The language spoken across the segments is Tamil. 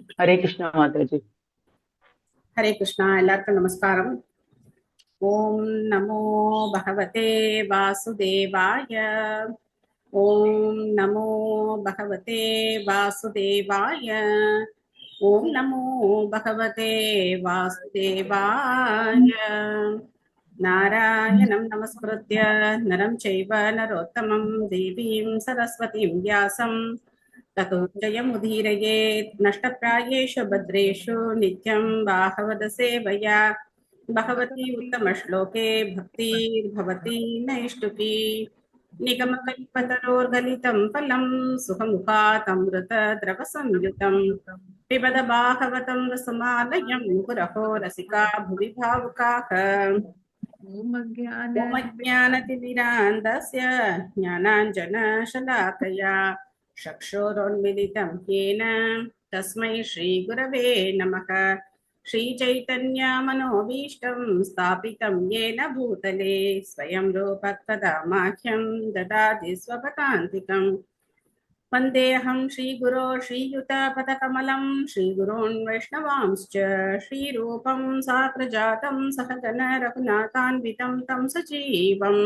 हरे कृष्णा माता जी। हरे कृष्णा எல்லாருக்கும் நமஸ்காரம். ஓம் நமோ பகவதே வாசுதேவாய. ஓம் நமோ பகவதே வாசுதேவாய. ஓம் நமோ பகவதே வாசுதேவாய. நாராயணம் நமஸ்கிருத்ய நரம் சைவ நரோத்தமம் தேவீம் சரஸ்வதீம் व्यासं ततो जयमुदीरयेत् नष्टप्रायेषु भद्रेषु नित्यं बाहवदसेवया भगवती उत्तमश्लोके भक्तिर्भवती नैष्टुकी निगमकल्पतरोर्गलितं फलं सुखमुखातमृतद्रवसंयुतं पिबद बाहवतं रसमालयं मुहुरहो रसिका भुवि भावुकाः ओमज्ञानतिमिरान्धस्य ज्ञानाञ्जनशलाकया चक्षुरोन्मिलितं येन तस्मै श्रीगुरवे नमः। श्रीचैतन्यमनोभीष्टं स्थापितं येन भूतले स्वयं रूपकदा माह्यं ददाति स्वपदान्तिकम्। वन्देऽहं श्रीगुरो श्रीयुतपदकमलं श्रीगुरोन् वैष्णवांश्च श्रीरूपं साग्रजातं सहगण रघुनाथान्वितं तं सजीवम्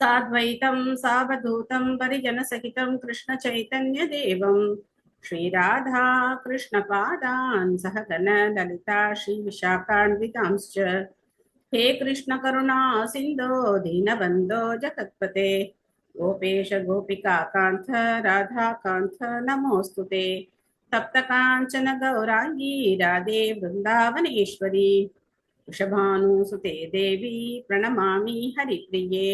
साद्वैतं सावधूतं परिजनसहितं कृष्णचैतन्यदेवं श्रीराधा कृष्णपादान् सहगण ललिता श्रीविशाखान्वितांश्च। हे कृष्ण करुणा सिन्धो दीनबन्धो जगत्पते गोपेश गोपिका कान्त राधा कान्त नमोऽस्तुते। तप्तकाञ्चन गौराङ्गी राधे वृन्दावनेश्वरी वृषभानुसुते देवी प्रणमामि हरिप्रिये।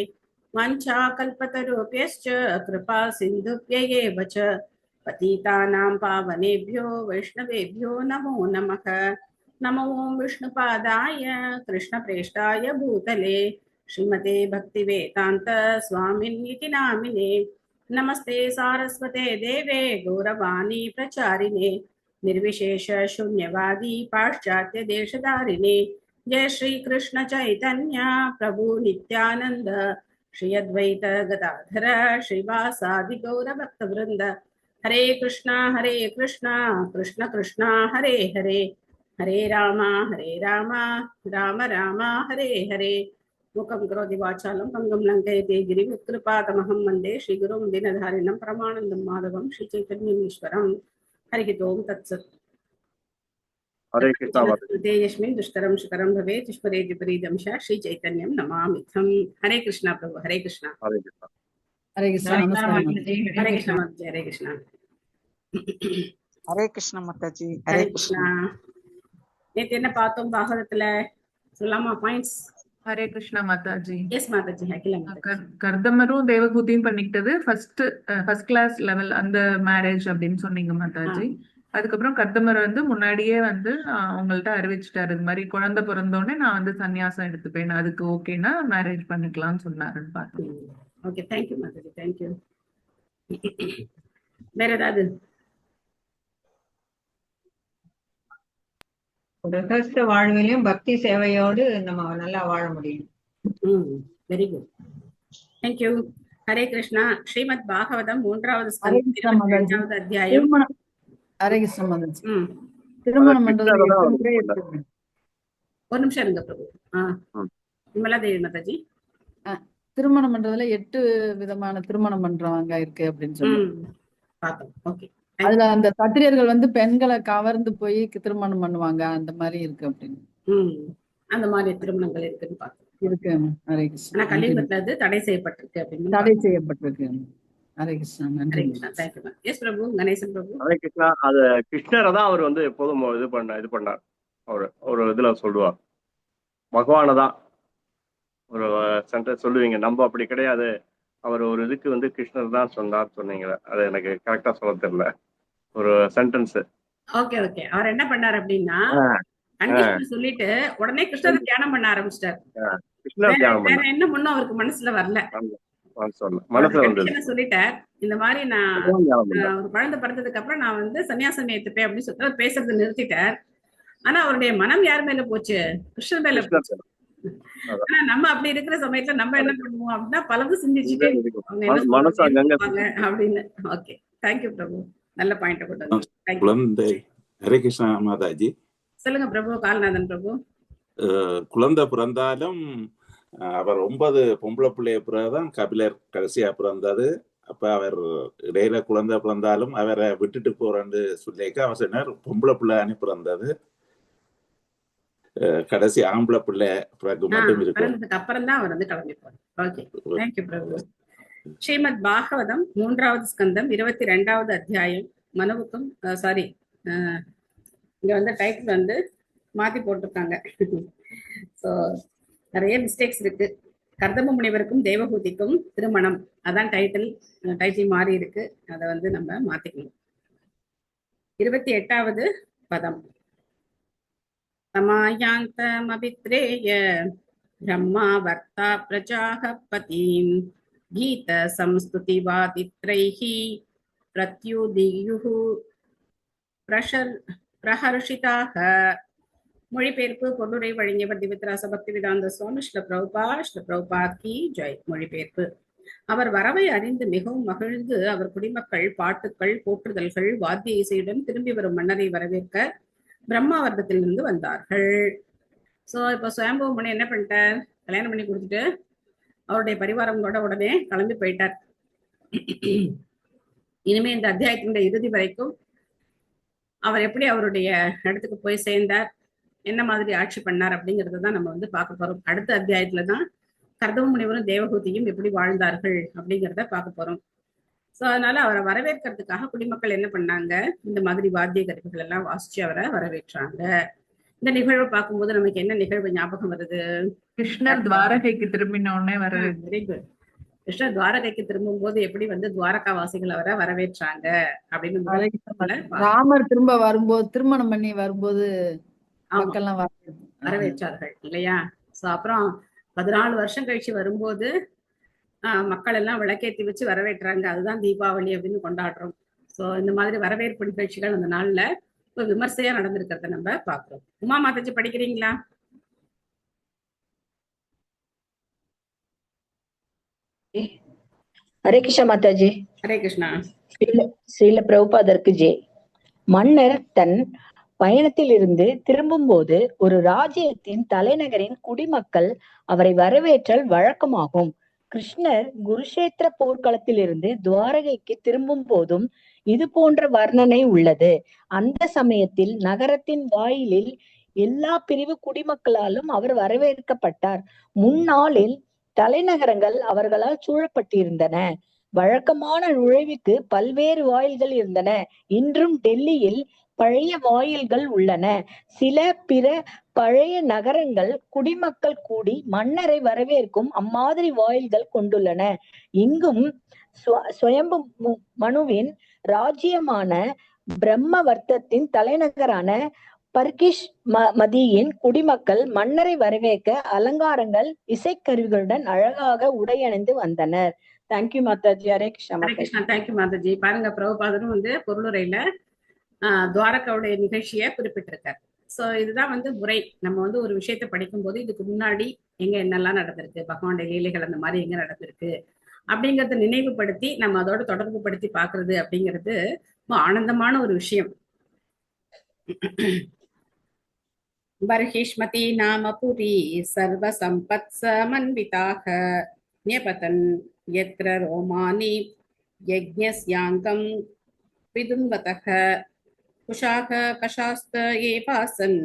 वाञ्छाकल्पतरुभ्यश्च कृपा सिन्धुभ्यैव च पतितानां पावनेभ्यो वैष्णवेभ्यो नमो नमः। नमो विष्णुपादाय कृष्णप्रेष्ठाय भूतले श्रीमते भक्तिवेदान्त स्वामिन्निति नामिने। नमस्ते सारस्वते देवे गौरवाणी प्रचारिणे निर्विशेष शून्यवादी पाश्चात्य देशधारिणे। जय श्री कृष्ण चैतन्य प्रभु नित्यानंद श्री अद्वैत गदाधर श्रीवासादि गौर भक्त वृंद। हरे कृष्णा कृष्ण कृष्ण हरे हरे हरे राम राम राम हरे हरे। मुखं करोति वाचालं पंगुं लङ्घयते गिरिं यत्कृपातमहं वन्दे श्रीगुरुं दीनधारिणं परमानन्दं माधवं श्रीचैतन्यमीश्वरं। हरिः ओं तत्सत्। हरे कृष्णा ते यस्मिन् दुष्करं सुकरं भवेत् स्मरेत् विपरीतं च श्रीचैतन्यं नमामिथम्। हरे कृष्णा प्रभु हरे कृष्णा हरे कृष्णा हरे कृष्णा नमस्कार माता जी। हरे कृष्णा माता जी हरे कृष्णा हरे कृष्ण माताजी हरे कृष्णा। நேத்து என்ன பார்த்தோம் பாகவதத்துல சொல்லாமா பாயிண்ட்ஸ்? ஹரே கிருஷ்ணா மாதாஜி. எஸ் மாதாஜி ஹக்கிலாம் கர்தமரும் தேவகூதியும் பண்ணிக்கிட்டது ஃபர்ஸ்ட் கிளாஸ் லெவல் அந்த மேரேஜ் அப்படின்னு சொன்னீங்க மாதாஜி. அதுக்கப்புறம் கர்தமர் வந்து முன்னாடியே வந்து அவங்கள்ட்ட அறிவிச்சிட்டாரு, இது மாதிரி குழந்தை பிறந்தோடனே நான் வந்து சன்னியாசம் எடுத்துப்பேன், அதுக்கு ஓகேனா மேரேஜ் பண்ணிக்கலாம்னு சொன்னாருன்னு பார்த்தோம். Okay thank you Mataji thank you. வேற ஏதாவது? கிரகஸ்த வாழ்விலையும் பக்தி சேவையோடு நம்ம நல்லா வாழ முடியும். Very good thank you. Hare Krishna. Srimad Bhagavatam 3வது அத்தியாயம். ஹரே கிருஷ்ணா மாதாஜி. திருமணம் பண்றது ஒரு நிமிஷம் இருங்க பிரபு. விமலா தேவி மாதாஜி. திருமணம் பண்றதுல 8 விதமான திருமணம் பண்றவங்க இருக்கு அப்படின்னு சொல்லி பார்த்தோம். ஓகே. அதுல அந்த சத்திரியர்கள் வந்து பெண்களை கவர்ந்து போய் திருமணம் பண்ணுவாங்க, அந்த மாதிரி இருக்கு அப்படின்னு. அந்த மாதிரி திருமணங்கள் இருக்குன்னு பார்த்தோம். இருக்கு. ஹரே கிருஷ்ணா. ஆனா கலியுகத்துல அது தடை செய்யப்பட்டிருக்கு அப்படின்னு. தடை செய்யப்பட்டிருக்கு. ஹரே கிருஷ்ணா. நன்றி. தேங்க்யூ. எஸ் பிரபு. கணேசன் பிரபு. ஹரே கிருஷ்ணா. அது கிருஷ்ணரை தான் அவர் வந்து எப்போதும் இது பண்ணார். அவர் ஒரு இதுல சொல்லுவார், பகவானை தான் ஒரு சென்டென்ஸ் சொல்லுவீங்க, நம்ம அப்படி கிடையாது, அவர் ஒரு இதுக்கு வந்து கிருஷ்ணர் தான் சொன்னீங்களே, அது எனக்கு கரெக்டா சொல்ல தெரியல, ஒரு சென்டென்ஸ். Okay okay. அவர் என்ன பண்ணார் அப்படின்னா கண்டிஷன் சொல்லிட்டு உடனே கிருஷ்ணரை தியானம் பண்ண ஆரம்பிச்சிட்டார். வேற என்ன முன்னும் அவருக்கு மனசுல வரல. சொல்லிட்டார், இந்த மாதிரி நான் ஒரு குழந்தை பிறந்ததுக்கு அப்புறம் நான் வந்து சன்னியாசம் ஏத்துப்பேன் அப்படின்னு சொல்லிட்டு பேசுறது நிறுத்திட்டார். ஆனா அவருடைய மனம் யார் மேல போச்சு? கிருஷ்ணர் மேல போச்சு. ஆனா நம்ம அப்படி இருக்கிற சமயத்துல நம்ம என்ன பண்ணுவோம் அப்படின்னா பலது சிந்திச்சுட்டே அப்படின்னு. ஓகே தேங்க்யூ பிரபு. நல்ல பாயிண்ட் கொண்டு வந்தீங்க. Thank you. குழந்தை ஹரே கிருஷ்ணா மாதாஜி. சொல்லுங்க பிரபு, கால்நாதன் பிரபு. குழந்தை பிறந்தாலும் அவர் 9 பொம்பளை பிள்ளைய பிறகுதான் கபிலர் கடைசியா பிறந்தது. அப்ப அவர் இடையில குழந்தை பிறந்தாலும் அவரை விட்டுட்டு போறேன்னு சொல்லிக்க அவர் சொன்னார் பொம்பளை பிள்ளை அனுப்பி பிறந்தது, கடைசி ஆம்பளை பிள்ளை பிறகு மட்டும் இருக்கும். அப்புறம் தான் அவர் வந்து கிளம்பி போறார். ஓகே, தேங்க்யூ பிரபு. ஸ்ரீமத் பாகவதம் 3வது ஸ்கந்தம் 22வது அத்தியாயம். மனுவுக்கும் சாரி, இங்க வந்து டைட்டில் வந்து மாத்தி போட்டிருக்காங்க. ஸோ நிறைய மிஸ்டேக்ஸ் இருக்கு. கர்தம முனிவருக்கும் தேவஹூதிக்கும் திருமணம், அதான் டைட்டில் மாறி இருக்கு. அதை வந்து நம்ம மாத்திக்கணும். 28வது பதம். தமாயாந்தமபித்ரேய பிரம்மா வர்த்தா பிரஜாஹ பதீம் கீத சம்ஸ்துதிவாதித்ரைஹி பிரத்யுதியுஹு பிரஹர்ஷிதாக. மொழிபெயர்ப்பு பொருளுரை வழங்கியவர் திவித்ராச பக்திவேதாந்த சுவாமி ஸ்ரீல பிரபுபாத் கி ஜெய். மொழிபெயர்ப்பு. அவர் வரவை அறிந்து மிகவும் மகிழ்ந்து அவர் குடிமக்கள் பாட்டுக்கள் போற்றுதல்கள் வாத்திய இசையுடன் திரும்பி வரும் மன்னரை வரவேற்க பிரம்மாவர்த்தத்திலிருந்து வந்தார்கள். சோ இப்போ சுயம்பு முனி என்ன பண்ணிட்டார், கல்யாணம் பண்ணி கொடுத்துட்டு அவருடைய பரிவாரங்களோட உடனே கிளம்பி போயிட்டார். இனிமே இந்த அத்தியாயத்தினுடைய இறுதி வரைக்கும் அவர் எப்படி அவருடைய இடத்துக்கு போய் சேர்ந்தார், என்ன மாதிரி ஆட்சி பண்ணார் அப்படிங்கறத தான் நம்ம வந்து பார்க்க போறோம். அடுத்த அத்தியாயத்துலதான் கர்தம முனிவரும் தேவஹூதியும் எப்படி வாழ்ந்தார்கள் அப்படிங்கிறத பார்க்க போறோம். சோ அதனால அவரை வரவேற்கிறதுக்காக குடிமக்கள் என்ன பண்ணாங்க, இந்த மாதிரி வாத்திய கருவிகள் எல்லாம் வாசிச்சு அவரை வரவேற்றாங்க. இந்த நிகழ்வை பார்க்கும்போது நமக்கு என்ன நிகழ்வு ஞாபகம் வருது? கிருஷ்ணர் துவாரகைக்கு திரும்பினோடனே வரவேற்று. Very good. கிருஷ்ணர் துவாரகைக்கு திரும்பும் போது எப்படி வந்து துவாரகா வாசிகள் அவரை வரவேற்றாங்க அப்படின்னு ராமர் திரும்ப வரும்போது, திருமணம் பண்ணி வரும்போது மக்கள்லாம் வரவேற்றார்கள் இல்லையா? சோ அப்புறம் 14 வருஷம் கழிச்சு வரும்போது மக்கள் எல்லாம் விளக்கேற்றி வச்சு வரவேற்றாங்க. அதுதான் தீபாவளி அப்படின்னு கொண்டாடுறோம். சோ இந்த மாதிரி வரவேற்பு நிகழ்ச்சிகள் அந்த நாள்ல ஒரு விமர்சையா நடந்திருக்கிறத நம்ம பாக்குறோம். உமா மாதாஜி படிக்கிறீங்களா? ஹரே கிருஷ்ணா மாதாஜி. ஹரே கிருஷ்ணா. ஸ்ரீல பிரபுபாதருக்கு ஜெய். மன்னர் தன் பயணத்தில் இருந்து திரும்பும் போது ஒரு ராஜ்யத்தின் தலைநகரின் குடிமக்கள் அவரை வரவேற்றல் வழக்கமாகும். கிருஷ்ணர் குருஷேத்திர போர்க்களத்தில் இருந்து துவாரகைக்கு திரும்பும் போதும் இது போன்ற வர்ணனை உள்ளது. அந்த சமயத்தில் நகரத்தின் வாயிலில் எல்லா பிரிவு குடிமக்களாலும் அவர் வரவேற்கப்பட்டார். முன்னாளில் தலைநகரங்கள் அவர்களால் சூழப்பட்டிருந்தன. வழக்கமான நுழைவுக்கு பல்வேறு வாயில்கள் இருந்தன. இன்றும் டெல்லியில் பழைய வாயில்கள் உள்ளன. சில பிற பழைய நகரங்கள் குடிமக்கள் கூடி மன்னரை வரவேற்கும் அம்மாதிரி வாயில்கள் கொண்டுள்ளன. இங்கும் சுயம்பு மனுவின் ராஜ்யமான பிரம்மவர்த்தத்தின் தலைநகரான பர்கிஷ் மதியின் குடிமக்கள் மன்னரை வரவேற்க அலங்காரங்கள் இசைக்கருவிகளுடன் அழகாக உடையணிந்து வந்தனர். தேங்க்யூ மாதாஜி. ஹரே கிருஷ்ணா. தேங்க்யூ மாதாஜி. பாருங்க, பிரபுபாதரும் வந்து பொருளுரையில துவாரகாவுடைய நிகழ்ச்சியை குறிப்பிட்டிருக்காரு. சோ இதுதான் வந்து முறை. நம்ம வந்து ஒரு விஷயத்த படிக்கும் போது இதுக்கு முன்னாடி எங்க என்னெல்லாம் நடந்திருக்கு, பகவானுடைய லீலைகள் அந்த மாதிரி எங்க நடந்திருக்கு அப்படிங்கறத நினைவுபடுத்தி நம்ம அதோட தொடர்பு படுத்தி பாக்குறது அப்படிங்கிறது ரொம்ப ஆனந்தமான ஒரு விஷயம். பர்ஹிஷ்மதி நாம புரி சர்வ சம்பத் சமன்விதாக ஞபதன் யத்ர ரோமானி யஜ்ஞஸ்யாங்கம் விதும்பதக குஷாக கஷாஸ்த ஏபாசன்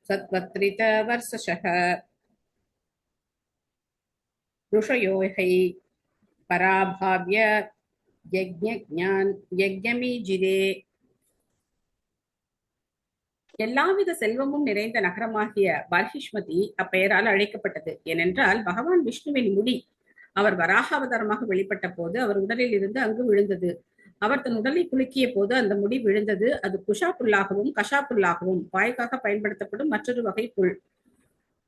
சத்வத்ரித வர்ஷஷஹ ருஷயோஹை பராபாவ்ய யஜ்ஞமீஜிரே. எல்லாவித செல்வமும் நிறைந்த நகரமாகிய பர்ஹிஷ்மதி அப்பெயரால் அழைக்கப்பட்டது. ஏனென்றால் பகவான் விஷ்ணுவின் முடி அவர் வராகாவதாரமாக வெளிப்பட்ட போது அவர் உடலில் இருந்து அங்கு விழுந்தது. அவர் தன் உடலை குலுக்கிய போது அந்த முடி விழுந்தது. அது குஷா புல்லாகவும் கஷா புல்லாகவும் வாய்க்காக பயன்படுத்தப்படும் மற்றொரு வகை புல்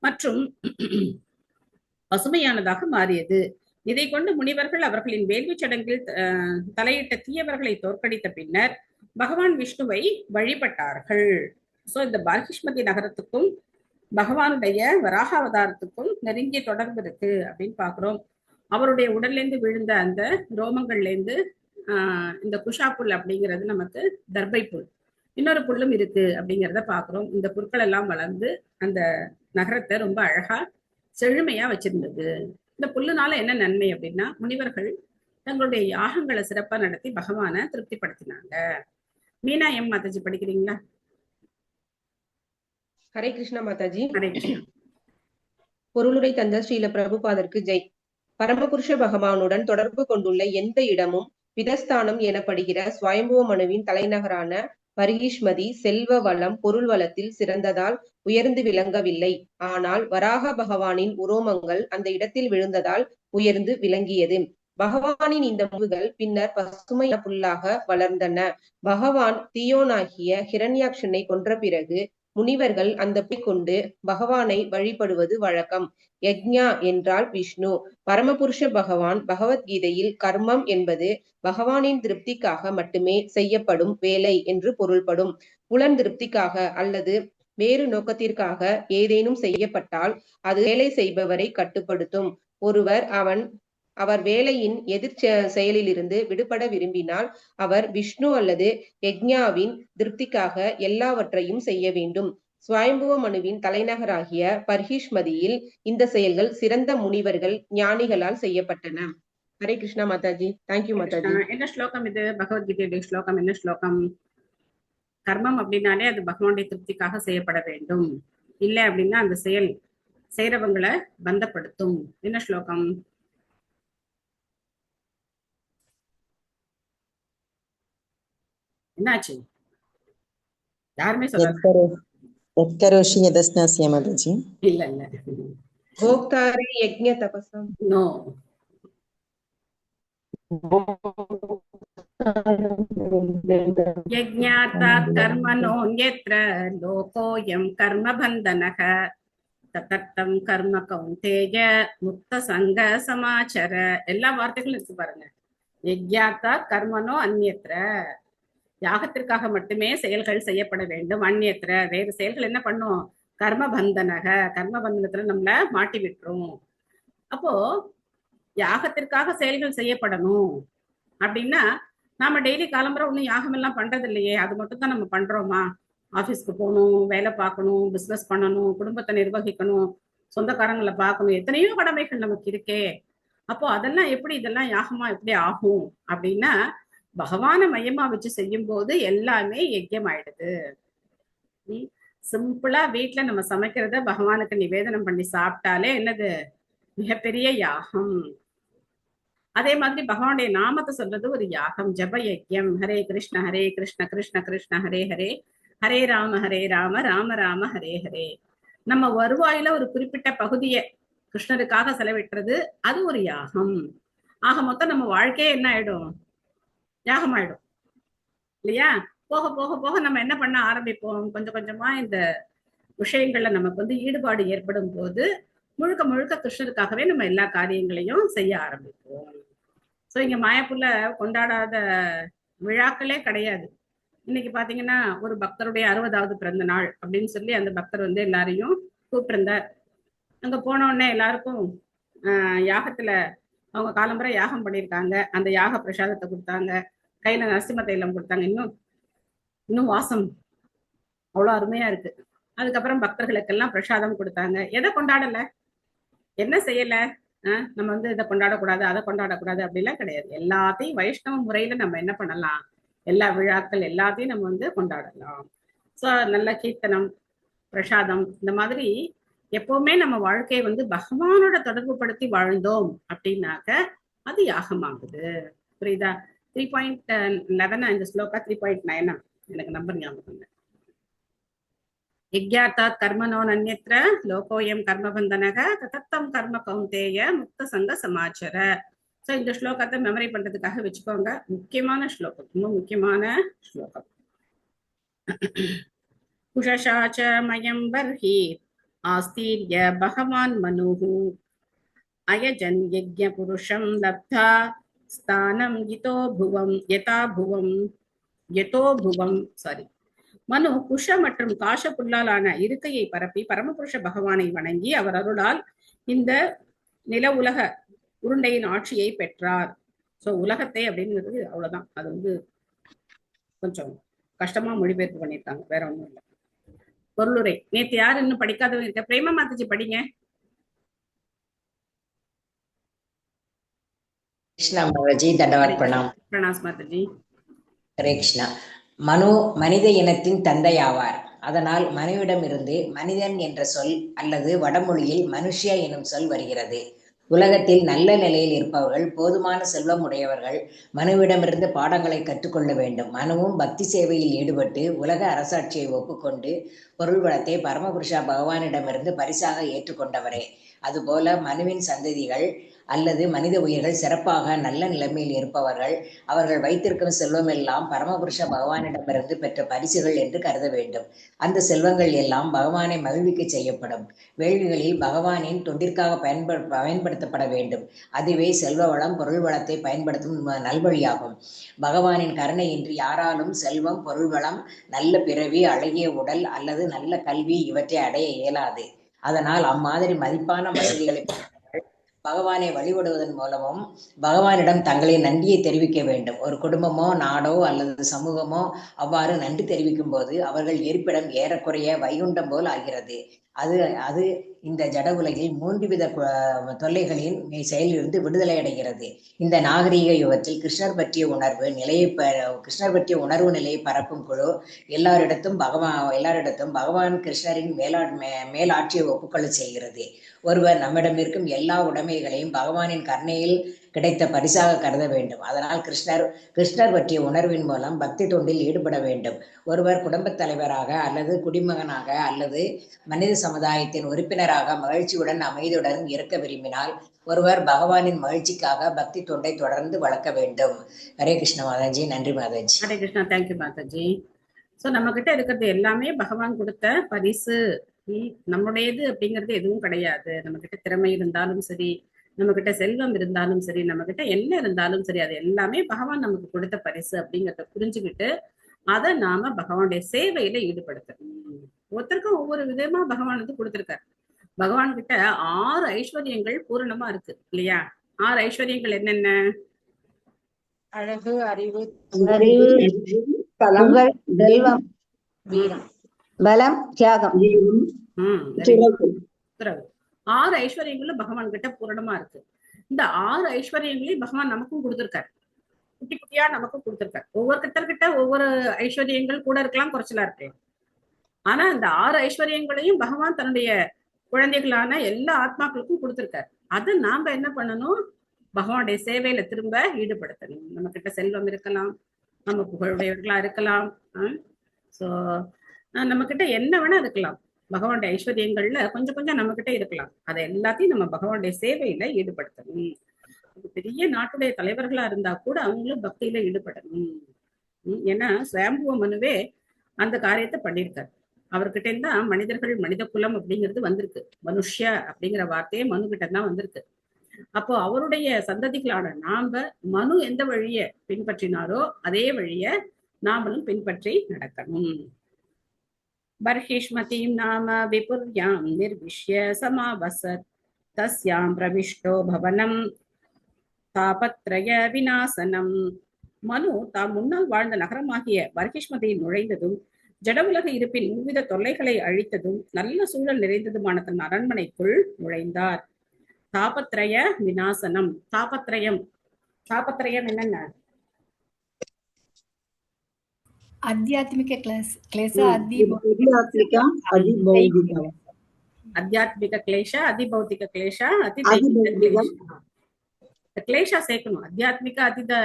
மற்றும் பசுமையானதாக மாறியது. இதை கொண்டு முனிவர்கள் அவர்களின் வேள்வி சடங்கில் தலையிட்ட தீயவர்களை தோற்கடித்த பின்னர் பகவான் விஷ்ணுவை வழிபட்டார்கள். சோ இந்த பர்ஹிஷ்மதி நகரத்துக்கும் பகவானுடைய வராக அவதாரத்துக்கும் நெருங்கிய தொடர்பு இருக்கு அப்படின்னு பாக்குறோம். அவருடைய உடல்ல இருந்து விழுந்த அந்த ரோமங்கள்ல இருந்து இந்த குஷா புல் அப்படிங்கிறது நமக்கு தர்பை புல். இன்னொரு புல்லும் இருக்கு அப்படிங்கிறத பாக்குறோம். இந்த புற்கள் எல்லாம் வளர்ந்து அந்த நகரத்தை ரொம்ப அழகா செழுமையா வச்சிருந்தது. இந்த புல்லுனால என்ன நன்மை அப்படின்னா, முனிவர்கள் தங்களுடைய யாகங்களை சிறப்பா நடத்தி பகவானை திருப்திப்படுத்தினாங்க. மீனா எம் மாதாஜி படிக்கிறீங்களா? ஹரே கிருஷ்ணா மாதாஜி. ஹரே கிருஷ்ணா. பொருளுரை தந்த ஸ்ரீல பிரபுபாதருக்கு ஜெய். பரமபுருஷ பகவானுடன் தொடர்பு கொண்டுள்ள எந்த இடமும் பிதஸ்தானம் எனப்படுகிற ஸ்வயம்புவ மனுவின் தலைநகரான பர்ஹிஷ்மதி செல்வ வளம் பொருள் வளத்தில் சிறந்ததால் உயர்ந்து விளங்கவில்லை. ஆனால் வராக பகவானின் உரோமங்கள் அந்த இடத்தில் விழுந்ததால் உயர்ந்து விளங்கியது. பகவானின் இந்த முடிவுகள் பின்னர் பசுமையான புல்லாக வளர்ந்தன. பகவான் தீயோனாகிய ஹிரண்யாக்ஷனை கொன்ற பிறகு முனிவர்கள் அந்த கொண்டு பகவானை வழிபடுவது வழக்கம். யக்ஞா என்றால் விஷ்ணு. பரமபுருஷ பகவான் பகவத்கீதையில் கர்மம் என்பது பகவானின் திருப்திக்காக மட்டுமே செய்யப்படும் வேலை என்று பொருள்படும். புலன் திருப்திக்காக அல்லது வேறு நோக்கத்திற்காக ஏதேனும் செய்யப்பட்டால் அது வேலை செய்பவரை கட்டுப்படுத்தும். ஒருவர் அவர் வேலையின் எதிர் செயலிலிருந்து விடுபட விரும்பினால் அவர் விஷ்ணு அல்லது யக்ஞாவின் திருப்திக்காக எல்லாவற்றையும் செய்ய வேண்டும். ஸ்வயம்புவ மனுவின் தலைநகராகிய பர்ஹிஷ்மதியில் இந்த செயல்கள் சிறந்த முனிவர்கள் ஞானிகளால் செய்யப்பட்டன. ஹரே கிருஷ்ணா மாதாஜி. தேங்க்யூ மாதாஜி. என்ன ஸ்லோகம் இது? பகவத்கீதையுடைய ஸ்லோகம். என்ன ஸ்லோகம்? கர்மம் அப்படின்னாலே அது பகவானுடைய திருப்திக்காக செய்யப்பட வேண்டும். இல்லை அப்படின்னா அந்த செயல் செய்யறவங்களை பந்தப்படுத்தும். என்ன ஸ்லோகம்? என்னாச்சு? யாருமே சொல்ல இல்ல இல்ல. போக்தாரே யக்ஞ தபசம். நோ. யஜ்ஞார்த்தாத் கர்மணோன்யத்ர லோகோயம் கர்ம பந்தனக ததர்த்தம் கர்ம கௌந்தேய முக்த சங்க சமாச்சர. எல்லா வார்த்தைகளும் இருக்கு பாருங்க. யஜ்ஞார்த்தாத் கர்மனோ அந்யத்ர, யாகத்திற்காக மட்டுமே செயல்கள் செய்யப்பட வேண்டும். அந்நியத்திர, வேறு செயல்கள் என்ன பண்ணும்? கர்ம பந்தனக, கர்ம பந்தனத்துல நம்மள மாட்டி விட்டுரும். அப்போ யாகத்திற்காக செயல்கள் செய்யப்படணும் அப்படின்னா நாம டெய்லி காலம்புற ஒன்றும் யாகம் எல்லாம் பண்றது இல்லையே. அது மட்டும் தான் நம்ம பண்றோமா? ஆபீஸ்க்கு போகணும், வேலை பார்க்கணும், பிசினஸ் பண்ணணும், குடும்பத்தை நிர்வகிக்கணும், சொந்தக்காரங்களை பார்க்கணும், எத்தனையோ கடமைகள் நமக்கு இருக்கே. அப்போ அதெல்லாம் எப்படி, இதெல்லாம் யாகமா எப்படி ஆகும் அப்படின்னா, பகவான மையமா வச்சு செய்யும் போது எல்லாமே யஜ்யம் ஆயிடுது. சிம்பிளா வீட்டுல நம்ம சமைக்கிறத பகவானுக்கு நிவேதனம் பண்ணி சாப்பிட்டாலே என்னது? மிகப்பெரிய யாகம். அதே மாதிரி பகவானுடைய நாமத்தை சொல்றது ஒரு யாகம், ஜப யஜ்யம். ஹரே கிருஷ்ண கிருஷ்ண கிருஷ்ண ஹரே ஹரே, ஹரே ராம ராம ராம ஹரே ஹரே. நம்ம வருவாயில ஒரு குறிப்பிட்ட பகுதியை கிருஷ்ணருக்காக செலவிட்டுறது அது ஒரு யாகம். ஆக மொத்தம் நம்ம வாழ்க்கையே என்ன ஆயிடும்? யாகம் ஆயிடும் இல்லையா? போக போக போக நம்ம என்ன பண்ண ஆரம்பிப்போம்? கொஞ்சம் கொஞ்சமா இந்த விஷயங்கள்ல நமக்கு ஈடுபாடு ஏற்படும் போது முழுக்க முழுக்க கிருஷ்ணருக்காகவே நம்ம எல்லா காரியங்களையும் செய்ய ஆரம்பிப்போம். சோ இங்க மாயாப்பூர்ல கொண்டாடாத விழாக்களே கிடையாது. இன்னைக்கு பாத்தீங்கன்னா ஒரு பக்தருடைய 60வது பிறந்த நாள் அப்படின்னு சொல்லி அந்த பக்தர் எல்லாரையும் கூப்பிட்டிருந்தார். அங்க போன உடனே எல்லாருக்கும் யாகத்துல அவங்க காலம்புரை யாகம் பண்ணியிருக்காங்க. அந்த யாக பிரசாதத்தை கொடுத்தாங்க, கையில நரசிம்ம தைலம் கொடுத்தாங்க. இன்னும் வாசம் அவ்வளவு அருமையா இருக்கு. அதுக்கப்புறம் பக்தர்களுக்கெல்லாம் பிரசாதம் கொடுத்தாங்க. எதை கொண்டாடல, என்ன செய்யல? நம்ம இதை கொண்டாடக்கூடாது, அதை கொண்டாடக்கூடாது அப்படிலாம் கிடையாது. எல்லாத்தையும் வைஷ்ணவ முறையில நம்ம என்ன பண்ணலாம்? எல்லா விழாக்கள் எல்லாத்தையும் நம்ம கொண்டாடலாம். சோ நல்ல கீர்த்தனம், பிரசாதம், இந்த மாதிரி எப்பவுமே நம்ம வாழ்க்கையை பகவானோட தொடர்பு படுத்தி வாழ்ந்தோம் அப்படின்னாக்க அது யாகமாகுது. புரியுதா? 3.11 இந்த ஸ்லோகா 3.9 எனக்கு நம்பர் ஞாபகம். யஜ்ஞார்த்தாத் கர்மணோ அன்யத்ர லோகோயம் கர்மபந்தனக ததர்த்தம் கர்ம கௌந்தேய முக்த சங்க சமாச்சர. சோ இந்த ஸ்லோகத்தை மெமரி பண்றதுக்காக வச்சுக்கோங்க. முக்கியமான ஸ்லோகம், ரொம்ப முக்கியமான ஸ்லோகம். குஷசாச்ச மயம் பர்ஹி ஆஸ்தீர்ய பகவான் மனுஹு அயஜன் யஜ்ஞ புருஷம் லப்தா ஸ்தானம் யதோ புவம் மனு குஷ மற்றும் காஷ புல்லாலான இருக்கையை பரப்பி பரமபுருஷ பகவானை வணங்கி அவர் அருளால் இந்த நில உலக உருண்டையின் ஆட்சியை பெற்றார். சோ உலகத்தை அப்படிங்கிறது அவ்வளவுதான். அது வந்து கொஞ்சம் கஷ்டமா மொழிபெயர்ப்பு பண்ணியிருக்காங்க, வேற ஒண்ணும் இல்லை. பொருளுரை நேத்து யாரு இன்னும் படிக்காதவங்க இருக்க? பிரேமா மாதாஜி படிங்க. கிருஷ்ணா மாதாஜி, தண்டவாத் பிரணாம். பிரணாஸ் மாதாஜி. ஹரே கிருஷ்ணா. மனு மனித இனத்தின் தந்தை ஆவார். அதனால் மனுவிடமிருந்து மனிதன் என்ற சொல் அல்லது வடமொழியில் மனுஷ்ய எனும் சொல் வருகிறது. உலகத்தில் நல்ல நிலையில் இருப்பவர்கள், போதுமான செல்வம் உடையவர்கள் மனுவிடமிருந்து பாடங்களை கற்றுக்கொள்ள வேண்டும். மனுவும் பக்தி சேவையில் ஈடுபட்டு உலக அரசாட்சியை ஒப்புக்கொண்டு பொருள் வளத்தை பரமபுருஷா பகவானிடமிருந்து பரிசாக ஏற்றுக்கொண்டவரே. அதுபோல மனுவின் சந்ததிகள் அல்லது மனித உயிர்கள் சிறப்பாக நல்ல நிலைமையில் இருப்பவர்கள் அவர்கள் வைத்திருக்கும் செல்வம் எல்லாம் பரமபுருஷ பகவானிடமிருந்து பெற்ற பரிசுகள் என்று கருத வேண்டும். அந்த செல்வங்கள் எல்லாம் பகவானை மகிழ்விக்க செய்யப்படும். வேள்விகளில் பகவானின் தொண்டிற்காக பயன்படுத்தப்பட வேண்டும். அதுவே செல்வ வளம் பொருள் வளத்தை பயன்படுத்தும் நல்வழியாகும். பகவானின் கருணையின்றி யாராலும் செல்வம், பொருள் வளம், நல்ல பிறவி, அழகிய உடல் அல்லது நல்ல கல்வி இவற்றை அடைய இயலாது. அதனால் அம்மாதிரி மதிப்பான வசதிகளை பகவானை வழிபடுவதன் மூலமும் பகவானிடம் தங்களின் நன்றியை தெரிவிக்க வேண்டும். ஒரு குடும்பமோ நாடோ அல்லது சமூகமோ அவ்வாறு நன்றி தெரிவிக்கும் போது அவர்கள் இருப்பிடம் ஏறக்குறைய வைகுண்டம் போல் ஆகிறது. அது இந்த ஜட உலகில் 3 வித தொல்லைகளின் செயலிலிருந்து விடுதலை அடைகிறது. இந்த நாகரீக யுகத்தில் கிருஷ்ணர் பற்றிய உணர்வு நிலையை பரப்பும் குழு எல்லாரிடத்தும் பகவான் கிருஷ்ணரின் மேலாட்சியை ஒப்புக்கொள்ள செய்கிறது. ஒருவர் நம்மிடம் இருக்கும் எல்லா உடைமைகளையும் பகவானின் கருணையில் கிடைத்த பரிசாக கருத வேண்டும். அதனால் கிருஷ்ணர் பற்றிய உணர்வின் மூலம் பக்தி தொண்டில் ஈடுபட வேண்டும். ஒருவர் குடும்பத் தலைவராக அல்லது குடிமகனாக அல்லது மனித சமுதாயத்தின் உறுப்பினராக மகிழ்ச்சியுடன் அமைதியுடன் இருக்க விரும்பினால் ஒருவர் பகவானின் மகிழ்ச்சிக்காக பக்தி தொண்டை தொடர்ந்து வளர்க்க வேண்டும். ஹரே கிருஷ்ண மாதாஜி. நன்றி மாதாஜி. ஹரே கிருஷ்ணா. தேங்க்யூ மாதாஜி. சோ நம்ம கிட்ட இருக்கிறது எல்லாமே பகவான் கொடுத்த பரிசு. நம்முடையது அப்படிங்கிறது எதுவும் கிடையாது. நம்ம கிட்ட திறமை இருந்தாலும் சரி, நம்ம கிட்ட செல்வம் இருந்தாலும் சரி, நம்ம கிட்ட என்ன இருந்தாலும் சரி, அது எல்லாமே பகவான் நமக்கு கொடுத்த பரிசு அப்படிங்கிறத புரிஞ்சுக்கிட்டு அதை நாம பகவானுடைய சேவையில ஈடுபடுத்தணும். ஒருத்தருக்கும் ஒவ்வொரு விதமா பகவான் வந்து கொடுத்திருக்காரு. பகவான் கிட்ட 6 ஐஸ்வர்யங்கள் பூரணமா இருக்கு இல்லையா? 6 ஐஸ்வர்யங்கள் என்னென்ன? அழகு, அறிவு, புகழ், செல்வம், வீரம், பலம், தியாகம், உத்தரவு. 6 ஐஸ்வர்யங்களும் பகவான் கிட்ட பூரணமா இருக்கு. இந்த 6 ஐஸ்வர்யங்களையும் பகவான் நமக்கும் கொடுத்திருக்காரு. குட்டி குட்டியா நமக்கும் கொடுத்திருக்காரு. ஒவ்வொருத்தர்கிட்ட ஒவ்வொரு ஐஸ்வர்யங்கள் கூட இருக்கலாம், குறைச்சலா இருக்கலாம். ஆனா இந்த 6 ஐஸ்வர்யங்களையும் பகவான் தன்னுடைய குழந்தைகளான எல்லா ஆத்மாக்களுக்கும் கொடுத்திருக்காரு. அதை நாம என்ன பண்ணணும்? பகவானுடைய சேவையில திரும்ப ஈடுபடுத்தணும். நம்ம கிட்ட செல்வம் இருக்கலாம், நம்ம புகழுடையவர்களா இருக்கலாம், சோ நம்ம கிட்ட என்ன வேணா இருக்கலாம். பகவானுடைய ஐஸ்வர்யங்கள்ல கொஞ்சம் கொஞ்சம் நம்ம கிட்ட இருக்கலாம். அதை எல்லாத்தையும் நம்ம பகவானுடைய சேவையில ஈடுபடுத்தணும். பெரிய நாட்டுடைய தலைவர்களா இருந்தா கூட அவங்களும் பக்தியில ஈடுபடணும். ஏன்னா சுயம்புவ மனுவே அந்த காரியத்தை பண்ணியிருக்காரு. அவர்கிட்ட இருந்தா மனிதர்கள், மனித குலம் அப்படிங்கிறது வந்திருக்கு. மனுஷ்ய அப்படிங்கிற வார்த்தையே மனு கிட்ட தான் வந்திருக்கு. அப்போ அவருடைய சந்ததிகளான நாம மனு எந்த வழிய பின்பற்றினாரோ அதே வழிய நாமளும் பின்பற்றி நடக்கணும். பர்ஹிஷ்மதீம் நாம விபுர்யாம் நிர்விஷ்ய சமாவசத் தஸ்யாம் பிரவிஷ்டோ பவனம் தாபத்ரய விநாசனம். மனு தாம் முன்னால் வாழ்ந்த நகரமாகிய பர்ஹிஷ்மதியில் நுழைந்ததும் ஜடவுலக இருப்பின் 3 தொல்லைகளை அழித்ததும் நல்ல சூழல் நிறைந்ததுமான தன் அரண்மனைக்குள் நுழைந்தார். தாபத்ரய விநாசனம். தாபத்ரயம் என்னென்ன? आध्यात्मिक क्लेश, आध्यात्मिक क्लेश, अधिभौतिक क्लेश, அதிதைவிக क्लेश. கிளேஷா சேர்க்கணும். அத்தியாத்மிக,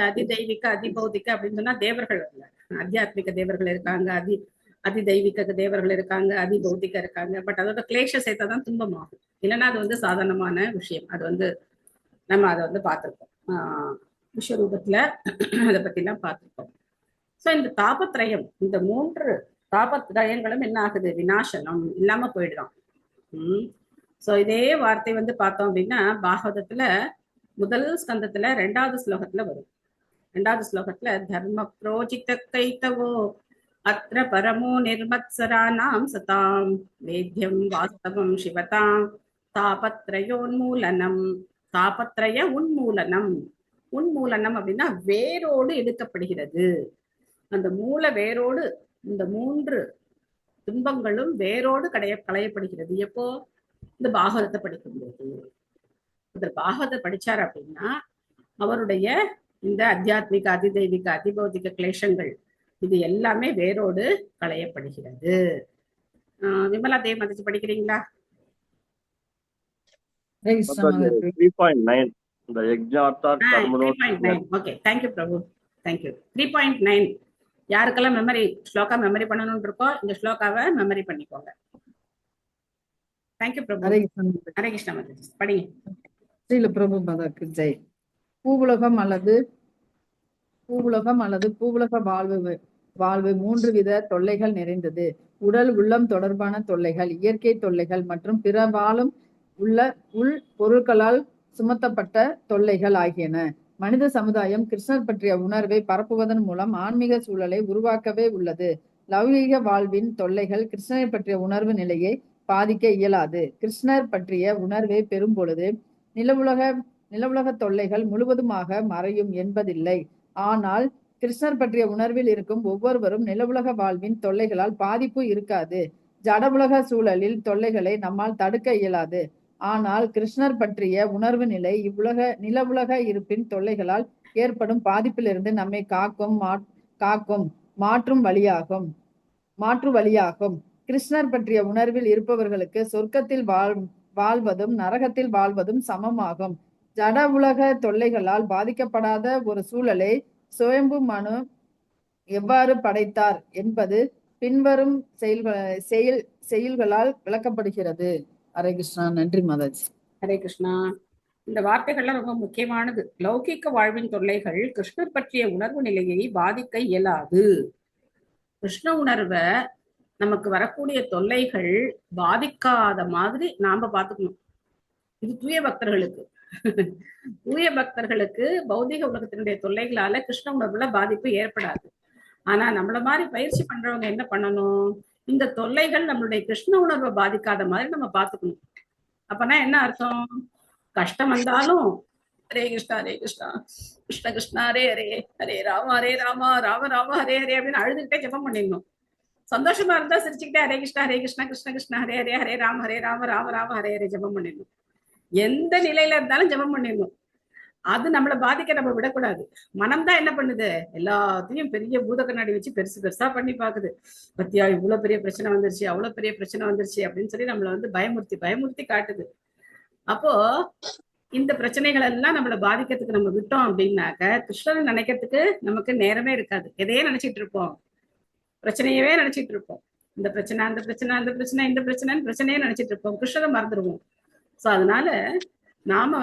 அதிதைவிக, அதிபௌதிக அப்படின்னு சொன்னா தேவர்கள் இல்ல. அத்தியாத்மிக தேவர்கள் இருக்காங்க, அதிதைவிக தேவர்கள் இருக்காங்க, அதிபௌதிக இருக்காங்க. பட் அதோட கிளேஷ சேர்த்தாதான் துன்பமாகும். இல்லைன்னா அது வந்து சாதாரணமான விஷயம். அது வந்து நம்ம அதை வந்து பார்த்திருக்கோம் விஸ்வரூபத்துல. அதை பத்தி எல்லாம் பார்த்திருக்கோம். சோ இந்த தாபத்ரயம், இந்த 3 தாபத்ரயங்களும் என்ன ஆகுது? விநாசனம், இல்லாம போயிடுறான். சோ இதே வார்த்தை வந்து பார்த்தோம் அப்படின்னா பாகவதத்துல முதல் ஸ்கந்தத்துல 2வது ஸ்லோகத்துல வரும். 2வது ஸ்லோகத்துல தர்ம புரோஜித கைத்தவோ அத்ர பரமோ நிர்மத்சரானாம் சதாம் வேத்யம் வாஸ்தவம் சிவதாம் தாபத்ரயோன்மூலனம். தாபத்ரய உன்மூலனம். உன்மூலனம் அப்படின்னா வேரோடு எடுக்கப்படுகிறது. அந்த மூல வேரோடு இந்த 3 துன்பங்களும் வேரோடு களையப்படுகிறது. எப்போ? இந்த பாகவதத்தை படிக்கும்போது. இந்த பாகவத்தை படிச்சார் அப்படின்னா அவருடைய இந்த அத்தியாத்மிக, அதிதெய்வீக, அதிபௌதிக கிளேஷங்கள் இது எல்லாமே வேரோடு களையப்படுகிறது. விமலா தேவி மதிச்சு படிக்கிறீங்களா? 3.9 இந்த யஜ்ஞார்த்தாத் கர்மணோத். ஓகே, தேங்க்யூ பிரபு, தேங்க்யூ. 3.9 யாருக்கெல்லாம் மெமரி ஸ்லோகா மெமரி பண்ணணும்னு இருக்கோ இந்த ஸ்லோகாவை மெமரி பண்ணிக்கோங்க. தேங்க்யூ பிரபு. ஹரே கிருஷ்ணா மதிச்சு படிங்க. ஸ்ரீல பிரபுபாதருக்கு ஜெய். பூவுலகம் அல்லது பூவுலக வாழ்வு 3 வித தொல்லைகள் நிறைந்தது. உடல் உள்ளம் தொடர்பான தொல்லைகள், இயற்கை தொல்லைகள் மற்றும் பிற வாழும் உள் பொருட்களால் சுமத்தப்பட்ட தொல்லைகள் ஆகியன. மனித சமுதாயம் கிருஷ்ணர் பற்றிய உணர்வை பரப்புவதன் மூலம் ஆன்மீக சூழலை உருவாக்கவே உள்ளது. லௌகீக வாழ்வின் தொல்லைகள் கிருஷ்ணரை பற்றிய உணர்வு நிலையை பாதிக்க இயலாது. கிருஷ்ணர் பற்றிய உணர்வை பெறும் பொழுது நிலவுலக தொல்லைகள் முழுவதுமாக மறையும் என்பதில்லை. ஆனால் கிருஷ்ணர் பற்றிய உணர்வில் இருக்கும் ஒவ்வொருவரும் நிலவுலக வாழ்வின் தொல்லைகளால் பாதிப்பு இருக்காது. ஜடவுலக சூழலில் தொல்லைகளை நம்மால் தடுக்க இயலாது. ஆனால் கிருஷ்ணர் பற்றிய உணர்வு நிலை நிலவுலக இருப்பின் தொல்லைகளால் ஏற்படும் பாதிப்பிலிருந்து நம்மை காக்கும் மாற்று வழியாகும். கிருஷ்ணர் பற்றிய உணர்வில் இருப்பவர்களுக்கு சொர்க்கத்தில் வாழ்வதும் நரகத்தில் வாழ்வதும் சமமாகும். ஜட உலக தொல்லைகளால் பாதிக்கப்படாத ஒரு சூழலை சுயம்பு மனு எவ்வாறு படைத்தார் என்பது பின்வரும் செயல்களால் விளக்கப்படுகிறது. ஹரே கிருஷ்ணா. நன்றி மாதாஜி. ஹரே கிருஷ்ணா. இந்த வார்த்தைகள்லாம் ரொம்ப முக்கியமானது. லௌகிக்க வாழ்வின் தொல்லைகள் கிருஷ்ணர் பற்றிய உணர்வு நிலையை பாதிக்க இயலாது. கிருஷ்ண உணர்வை நமக்கு வரக்கூடிய தொல்லைகள் பாதிக்காத மாதிரி நாம பார்த்துக்கணும். இது தூய பக்தர்களுக்கு. தூய பக்தர்களுக்கு பௌதிக உலகத்தினுடைய தொல்லைகளால கிருஷ்ண உணர்வுல பாதிப்பு ஏற்படாது. ஆனா நம்மள மாதிரி பயிற்சி பண்றவங்க என்ன பண்ணணும்? இந்த தொல்லைகள் நம்மளுடைய கிருஷ்ண உணர்வை பாதிக்காத மாதிரி நம்ம பார்த்துக்கணும். அப்பனா என்ன அர்த்தம்? கஷ்டம் வந்தாலும் ஹரே கிருஷ்ணா ஹரே கிருஷ்ணா கிருஷ்ண கிருஷ்ணா ஹரே ஹரே ஹரே ராம ராம ராம ஹரே ஹரே அப்படின்னு அழுதுகிட்டே ஜெபம் பண்ணிடணும். சந்தோஷமா இருந்தா சிரிச்சுக்கிட்டே ஹரே கிருஷ்ணா கிருஷ்ண கிருஷ்ணா ஹரே ஹரே ஹரே ராம ராம ஹரே ஹரே ஜெபம் பண்ணிடணும். எந்த நிலையில இருந்தாலும் ஜெபம் பண்ணிடணும். அது நம்மளை பாதிக்க நம்ம விடக்கூடாது. மனம்தான் என்ன பண்ணுது? எல்லாத்தையும் பெரிய பூத கண்ணாடி வச்சு பெருசா பண்ணி பாக்குது. பத்தியா இவ்வளவு பெரிய பிரச்சனை வந்துருச்சு, அவ்வளவு பெரிய பிரச்சனை வந்துருச்சு அப்படின்னு சொல்லி நம்மள பயமுறுத்தி காட்டுது. அப்போ இந்த பிரச்சனைகள் எல்லாம் நம்மளை பாதிக்கிறதுக்கு நம்ம விட்டோம் அப்படின்னாக்க கிருஷ்ணனை நினைக்கிறதுக்கு நமக்கு நேரமே இருக்காது. எதையே நினைச்சிட்டு இருப்போம், பிரச்சனையவே நினைச்சிட்டு இருப்போம். இந்த பிரச்சனைன்னு பிரச்சனையே நினைச்சிட்டு இருப்போம். கிருஷ்ணரை மறந்துடுவோம். சோ அதனால நாம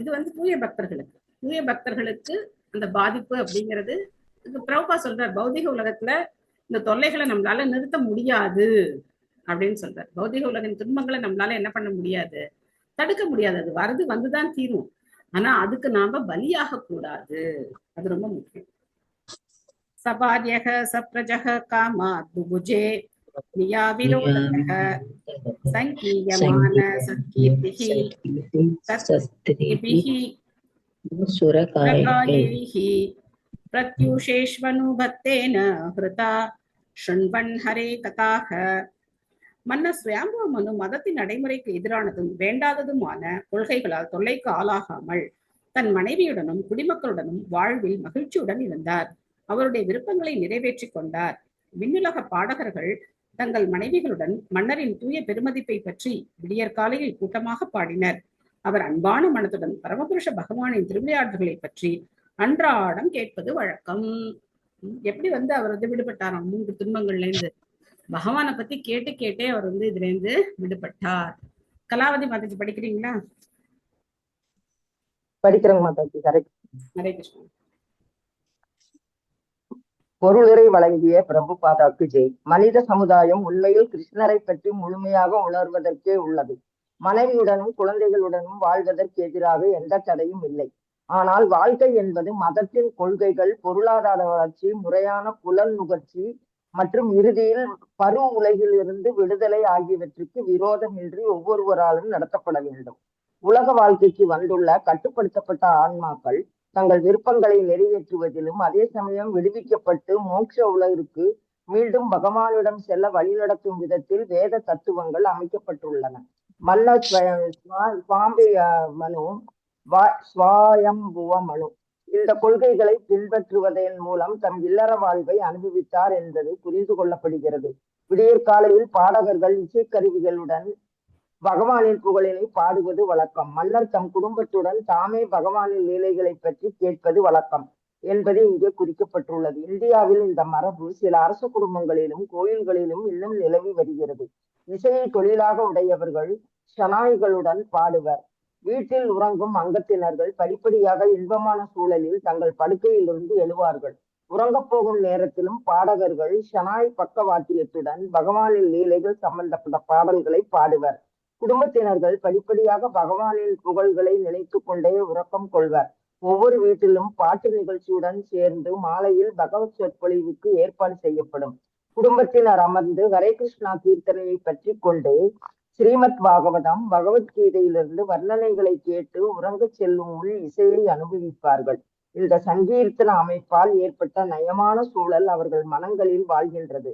இது தூய பக்தர்களுக்கு அந்த பாதிப்பு அப்படிங்கிறது பிரபுபா சொல்றார். பௌதிக உலகத்துல இந்த தொல்லைகளை நம்மளால நிறுத்த முடியாது அப்படின்னு சொல்றார். பௌதிக உலகின் துன்பங்களை நம்மளால என்ன பண்ண முடியாது, தடுக்க முடியாது. அது வந்துதான் தீரும். ஆனா அதுக்கு நாம பலியாக கூடாது. அது ரொம்ப முக்கியம். சபாரியக சப்ரஜக காமா துபுஜே நியாவிரோதக சங்கீயமான சத்கீர்த்திஹி சத்பிஹி சுரகாயைஹி பிரத்யூஷேஷ்வனுபத்தேன ஹ்ருதா ஷண்வன் ஹரே கதாக. மன்னர் சுயம்பு மனு மதத்தின் நடைமுறைக்கு எதிரானதும் வேண்டாததுமான கொள்கைகளால் தொல்லைக்கு ஆளாகாமல் தன் மனைவியுடனும் குடிமக்களுடனும் வாழ்வில் மகிழ்ச்சியுடன் இருந்தார். அவருடைய விருப்பங்களை நிறைவேற்றி கொண்டார். விண்ணுலக பாடகர்கள் தங்கள் மனைவிகளுடன் மன்னரின் தூய பெருமதிப்பை பற்றி விடியற்காலையில் கூட்டமாக பாடினர். அவர் அன்பான மனத்துடன் பரமபுருஷ பகவானின் திருவிளையாடல்களை பற்றி அன்றாடம் கேட்பது வழக்கம். எப்படி அவர் விடுபட்டாராம் 3 துன்பங்கள்ல இருந்து. பகவானை பத்தி கேட்டே அவர் இதுல இருந்து விடுபட்டார். கலாவதி மாதாஜி படிக்கிறீங்களா? படிக்கிறேங்க மாதாஜி. ஹரே கிருஷ்ணா. பொருளுரை வழங்கிய பிரபுபாதாக்கு ஜெய். மனித சமுதாயம் உண்மையில் கிருஷ்ணரை பற்றி முழுமையாக உணர்வதற்கே உள்ளது. மனைவியுடனும் குழந்தைகளுடனும் வாழ்வதற்கு எதிராக எந்த தடையும் இல்லை. ஆனால் வாழ்க்கை என்பது மதத்தின் கொள்கைகள், பொருளாதார வளர்ச்சி, முறையான புலன் நுகர்ச்சி மற்றும் இறுதியில் பரு உலகில் இருந்து விடுதலை ஆகியவற்றுக்கு விரோதமின்றி ஒவ்வொருவராலும் நடத்தப்பட வேண்டும். உலக வாழ்க்கைக்கு வந்துள்ள கட்டுப்படுத்தப்பட்ட ஆன்மாக்கள் தங்கள் விருப்பங்களை நிறைவேற்றுவதிலும் அதே சமயம் விடுவிக்கப்பட்டு மோட்ச உலகிற்கு மீண்டும் பகவானிடம் செல்ல வழிநடத்தும் விதத்தில் வேத தத்துவங்கள் அமைக்கப்பட்டுள்ளன. மன்னர் சுவாம்பி மனு, ஸ்வயம்புவ மனு இந்த கொள்கைகளை பின்பற்றுவதன் மூலம் தம் இல்லற வாழ்வை அனுபவித்தார் என்பது புரிந்து கொள்ளப்படுகிறது. விடியற்காலையில் பாடகர்கள் இசைக்கருவிகளுடன் பகவானின் புகழினை பாடுவது வழக்கம். மன்னர் தம் குடும்பத்துடன் தாமே பகவானின் லீலைகளை பற்றி கேட்பது வழக்கம் என்பது இங்கே குறிக்கப்பட்டுள்ளது. இந்தியாவில் இந்த மரபு சில அரச குடும்பங்களிலும் கோயில்களிலும் இன்னும் நிலவி வருகிறது. இசையை தொழிலாக உடையவர்கள் ஷனாய்களுடன் பாடுவர். வீட்டில் உறங்கும் அங்கத்தினர்கள் படிப்படியாக இன்பமான சூழலில் தங்கள் படுக்கையிலிருந்து எழுவார்கள். உறங்கப் போகும் நேரத்திலும் பாடகர்கள் ஷனாய் பக்கவாத்தியத்துடன் பகவானின் லீலைகள் சம்பந்தப்பட்ட பாடல்களை பாடுவர். குடும்பத்தினர்கள் படிப்படியாக பகவானின் புகழ்களை நினைத்து கொண்டே உறக்கம் கொள்வர். ஒவ்வொரு வீட்டிலும் பாட்டு நிகழ்ச்சியுடன் சேர்ந்து மாலையில் பகவத் சொற்பொழிவுக்கு ஏற்பாடு செய்யப்படும். குடும்பத்தினர் அமர்ந்து ஹரே கிருஷ்ணா கீர்த்தனையை பற்றி கொண்டு ஸ்ரீமத் பாகவதம், பகவத்கீதையிலிருந்து வர்ணனைகளை கேட்டு உறங்கச் செல்லும் முன் இசையை அனுபவிப்பார்கள். இந்த சங்கீர்த்தன அமைப்பால் ஏற்பட்ட நயமான சூழல் அவர்கள் மனங்களில் வாழ்கின்றது.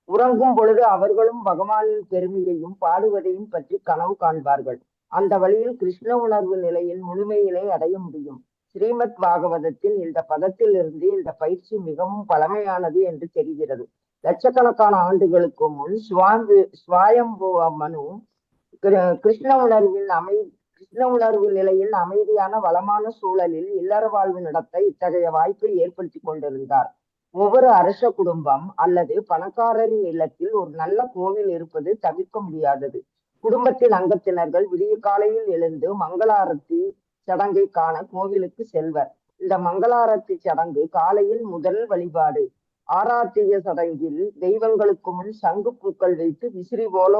உறங்கும் பொழுது அவர்களும் பகவானின் பெருமையையும் பாடுவதையும் பற்றி கனவு காண்பார்கள். அந்த வழியில் கிருஷ்ண உணர்வு நிலையின் முழுமையினை அடைய முடியும். ஸ்ரீமத் பாகவதத்தின் இந்த பதத்தில் இருந்து இந்த பயிற்சி மிகவும் பழமையானது என்று தெரிகிறது. லட்சக்கணக்கான ஆண்டுகளுக்கு முன் ஸ்வயம்புவ மனு கிருஷ்ண உணர்வு நிலையில் அமைதியான வளமான சூழலில் இல்லற வாழ்வு நடத்த இத்தகைய வாய்ப்பை ஏற்படுத்தி கொண்டிருந்தார். ஒவ்வொரு அரச குடும்பம் அல்லது பணக்காரரின் இல்லத்தில் ஒரு நல்ல கோவில் இருப்பது தவிர்க்க முடியாதது. குடும்பத்தின் அங்கத்தினர்கள் விடிய காலையில் எழுந்து மங்களாரத்தி சடங்கை காண கோவிலுக்கு செல்வர். இந்த மங்களாரத்தி சடங்கு காலையில் முதல் வழிபாடு. ஆராத்திய சடங்கில் தெய்வங்களுக்கு முன் சங்கு பூக்கள் வைத்து விசிறி போல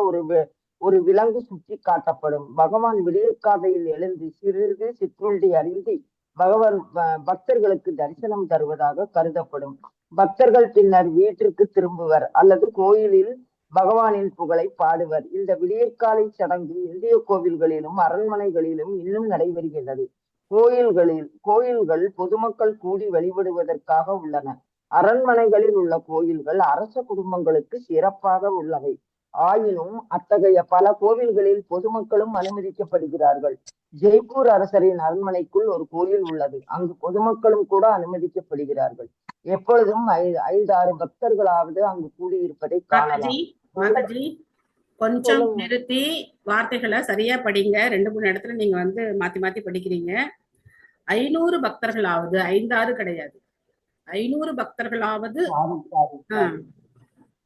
ஒரு விலங்கு சுற்றி காட்டப்படும். பகவான் விடியற்காலையில் எழுந்து சிறிது சிற்றுண்டி அருந்தி பக்தர்களுக்கு தரிசனம் தருவதாக கருதப்படும். பக்தர்கள் பின்னர் வீட்டிற்கு திரும்புவர் அல்லது கோயிலில் பகவானின் புகழை பாடுவர். இந்த விடியற்காலை சடங்கு இந்திய கோவில்களிலும் அரண்மனைகளிலும் இன்னும் நடைபெறுகின்றது. கோயில்கள் பொதுமக்கள் கூடி வழிபடுவதற்காக உள்ளன. அரண்மனைகளில் உள்ள கோயில்கள் அரச குடும்பங்களுக்கு சிறப்பாக உள்ளவை. ஆயினும் அத்தகைய பல கோவில்களில் பொதுமக்களும் அனுமதிக்கப்படுகிறார்கள். ஜெய்ப்பூர் அரசரின் அரண்மனைக்குள் ஒரு கோயில் உள்ளது. அங்கு பொதுமக்களும் கூட அனுமதிக்கப்படுகிறார்கள். எப்பொழுதும் 5-6 பக்தர்களாவது அங்கு கூடியிருப்பதை காணலாம். கொஞ்சம் நிறுத்தி வார்த்தைகளை சரியா படிங்க. 2-3 இடத்துல நீங்க மாத்தி மாத்தி படிக்கிறீங்க. 500 பக்தர்களாவது, 5-6 கிடையாது, 500 பக்தர்களாவது.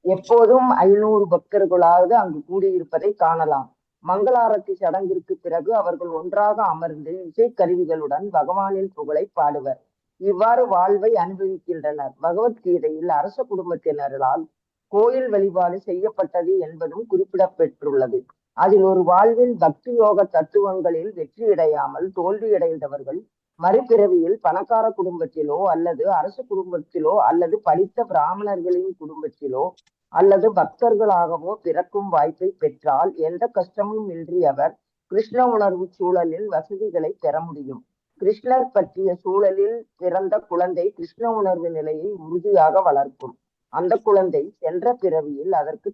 எப்போதும் 500 பக்தர்களாவது அங்கு கூடியிருப்பதை காணலாம். மங்களாரத்தி சடங்கிற்கு பிறகு அவர்கள் ஒன்றாக அமர்ந்து இசைக்கருவிகளுடன் பகவானின் புகழை பாடுவர். இவ்வாறு வாழ்வை அனுபவிக்கின்றனர். பகவத்கீதையில் அரச குடும்பத்தினரால் கோயில் வழிபாடு செய்யப்பட்டது என்பதும் குறிப்பிடப்பட்டுள்ளது. அதில் ஒரு வாழ்வின் பக்தி யோக தத்துவங்களில் வெற்றியடையாமல் தோல்வியடைந்தவர்கள் மறுபிறவியில் பணக்கார குடும்பத்திலோ அல்லது அரசு குடும்பத்திலோ அல்லது படித்த பிராமணர்களின் குடும்பத்திலோ அல்லது பக்தர்களாகவோ பிறக்கும் வாய்ப்பை பெற்றால் எந்த கஷ்டமும் இன்றி அவர் கிருஷ்ண உணர்வு சூழலில் வசதிகளை பெற முடியும். கிருஷ்ணர் பற்றிய சூழலில் பிறந்த குழந்தை கிருஷ்ண உணர்வு நிலையை உறுதியாக வளர்க்கும். அந்த குழந்தை சென்ற பிறவியில் அதற்கு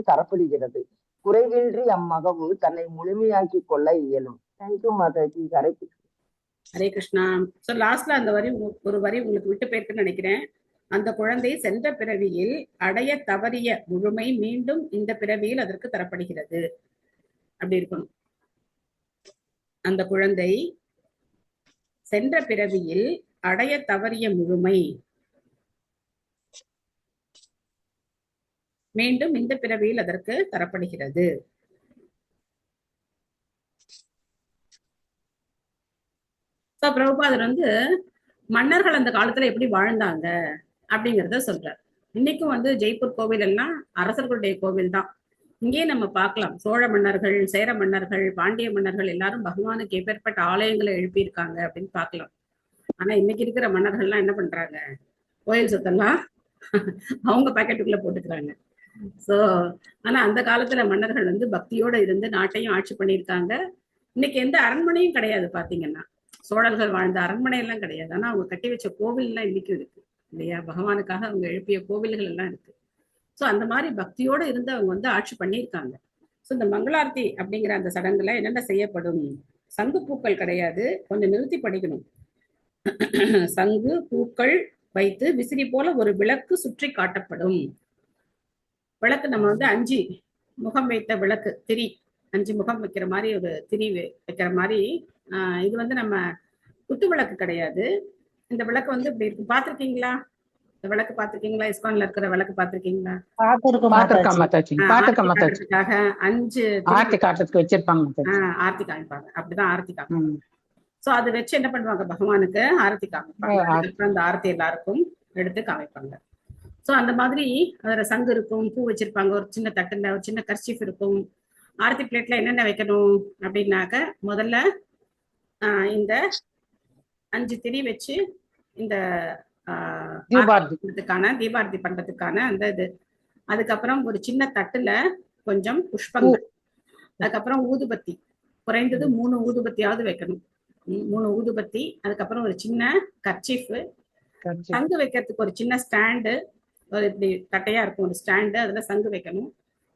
தரப்படுகிறது. குறைவின்றி அம்மகவு தன்னை முழுமையாக்கி கொள்ள இயலும். தேங்க்யூ மாதாஜி. ஹரே கிருஷ்ணா. சோ லாஸ்ட்ல அந்த ஒரு வரி உங்களுக்கு விட்டு போயிருக்குன்னு நினைக்கிறேன். அந்த குழந்தை சென்ற பிறவியில் அடைய தவறிய முழுமை மீண்டும் இந்த பிறவியில் அதற்கு தரப்படுகிறது. அப்படி இருக்கணும். அந்த குழந்தை சென்ற பிறவியில் அடைய தவறிய முழுமை மீண்டும் இந்த பிறவியில் அதற்கு தரப்படுகிறது. பிரபுபாதர் மன்னர்கள் அந்த காலத்துல எப்படி வாழ்ந்தாங்க அப்படிங்கிறத சொல்றார். இன்னைக்கும் ஜெய்ப்பூர் கோவில் எல்லாம் அரசர்களுடைய கோவில் தான். இங்கேயே நம்ம பார்க்கலாம். சோழ மன்னர்கள், சேர மன்னர்கள், பாண்டிய மன்னர்கள் எல்லாரும் பகவானுக்கு எப்பேற்பட்ட ஆலயங்களை எழுப்பியிருக்காங்க அப்படின்னு பார்க்கலாம். ஆனா இன்னைக்கு இருக்கிற மன்னர்கள்லாம் என்ன பண்றாங்க? கோயில் சொத்தெல்லாம் அவங்க பாக்கெட்டுக்குள்ள போட்டுக்கிறாங்க. சோ ஆனா அந்த காலத்துல மன்னர்கள் பக்தியோட இருந்து நாட்டையும் ஆட்சி பண்ணியிருக்காங்க. இன்னைக்கு எந்த அரண்மனையும் கிடையாது பாத்தீங்கன்னா. சோழர்கள் வாழ்ந்த அரண்மனை எல்லாம் கிடையாது. ஆனா அவங்க கட்டி வச்ச கோவில் எல்லாம் இன்னைக்கும் இருக்கு இல்லையா? பகவானுக்காக அவங்க எழுப்பிய கோவில்கள் எல்லாம் இருக்கு. சோ அந்த மாதிரி பக்தியோட இருந்து அவங்க வந்து ஆட்சி பண்ணியிருக்காங்க. சோ இந்த மங்களார்த்தி அப்படிங்கிற அந்த சடங்குல என்னென்ன செய்யப்படும்? சங்கு பூக்கள் கிடையாது, கொஞ்சம் நிறுத்தி படிக்கணும். சங்கு பூக்கள் வைத்து விசிறி போல ஒரு விளக்கு சுற்றி காட்டப்படும். விளக்கு நம்ம வந்து 5 முகம் வைத்த விளக்கு, திரி 5 முகம் வைக்கிற மாதிரி ஒரு திரி வைக்கிற மாதிரி. இது வந்து நம்ம குத்து விளக்கு கிடையாது. இந்த விளக்கு வந்து இப்படி இருக்கு, பாத்திருக்கீங்களா? இந்த விளக்கு பாத்திருக்கீங்களா? இஸ்கான்ல இருக்கிற விளக்கு பாத்திருக்கீங்களா? காட்டுறதுக்காக 5 ஆர்த்தி காட்டுறதுக்கு வச்சிருப்பாங்க. ஆர்த்தி காமிப்பாங்க, அப்படிதான் ஆர்த்தி காமிப்பாங்க. சோ அதை வச்சு என்ன பண்ணுவாங்க? பகவானுக்கு ஆரத்தி காமிப்பாங்க. அதுக்கப்புறம் அந்த ஆரத்தி எல்லாருக்கும் எடுத்து காமிப்பாங்க. சோ அந்த மாதிரி அதுல சங்கு இருக்கும், பூ வச்சிருப்பாங்க, ஒரு சின்ன தட்டுல ஒரு சின்ன கர்ச்சீஃப் இருக்கும். ஆரத்தி பிளேட்ல என்னென்ன வைக்கணும் அப்படின்னாக்க, முதல்ல இந்த 5 திரி வச்சு இந்த தீபாரதி பண்றதுக்கான அந்த இது. அதுக்கப்புறம் ஒரு சின்ன தட்டுல கொஞ்சம் புஷ்பங்கள், அதுக்கப்புறம் ஊதுபத்தி, குறைந்தது 3 ஊதுபத்தியாவது வைக்கணும். 3 ஊதுபத்தி, அதுக்கப்புறம் ஒரு சின்ன கர்ச்சீஃப், சங்கு வைக்கிறதுக்கு ஒரு சின்ன ஸ்டாண்டு, ஒரு இப்படி கட்டையா இருக்கும் ஒரு ஸ்டாண்டு, அதுல சங்கு வைக்கணும்.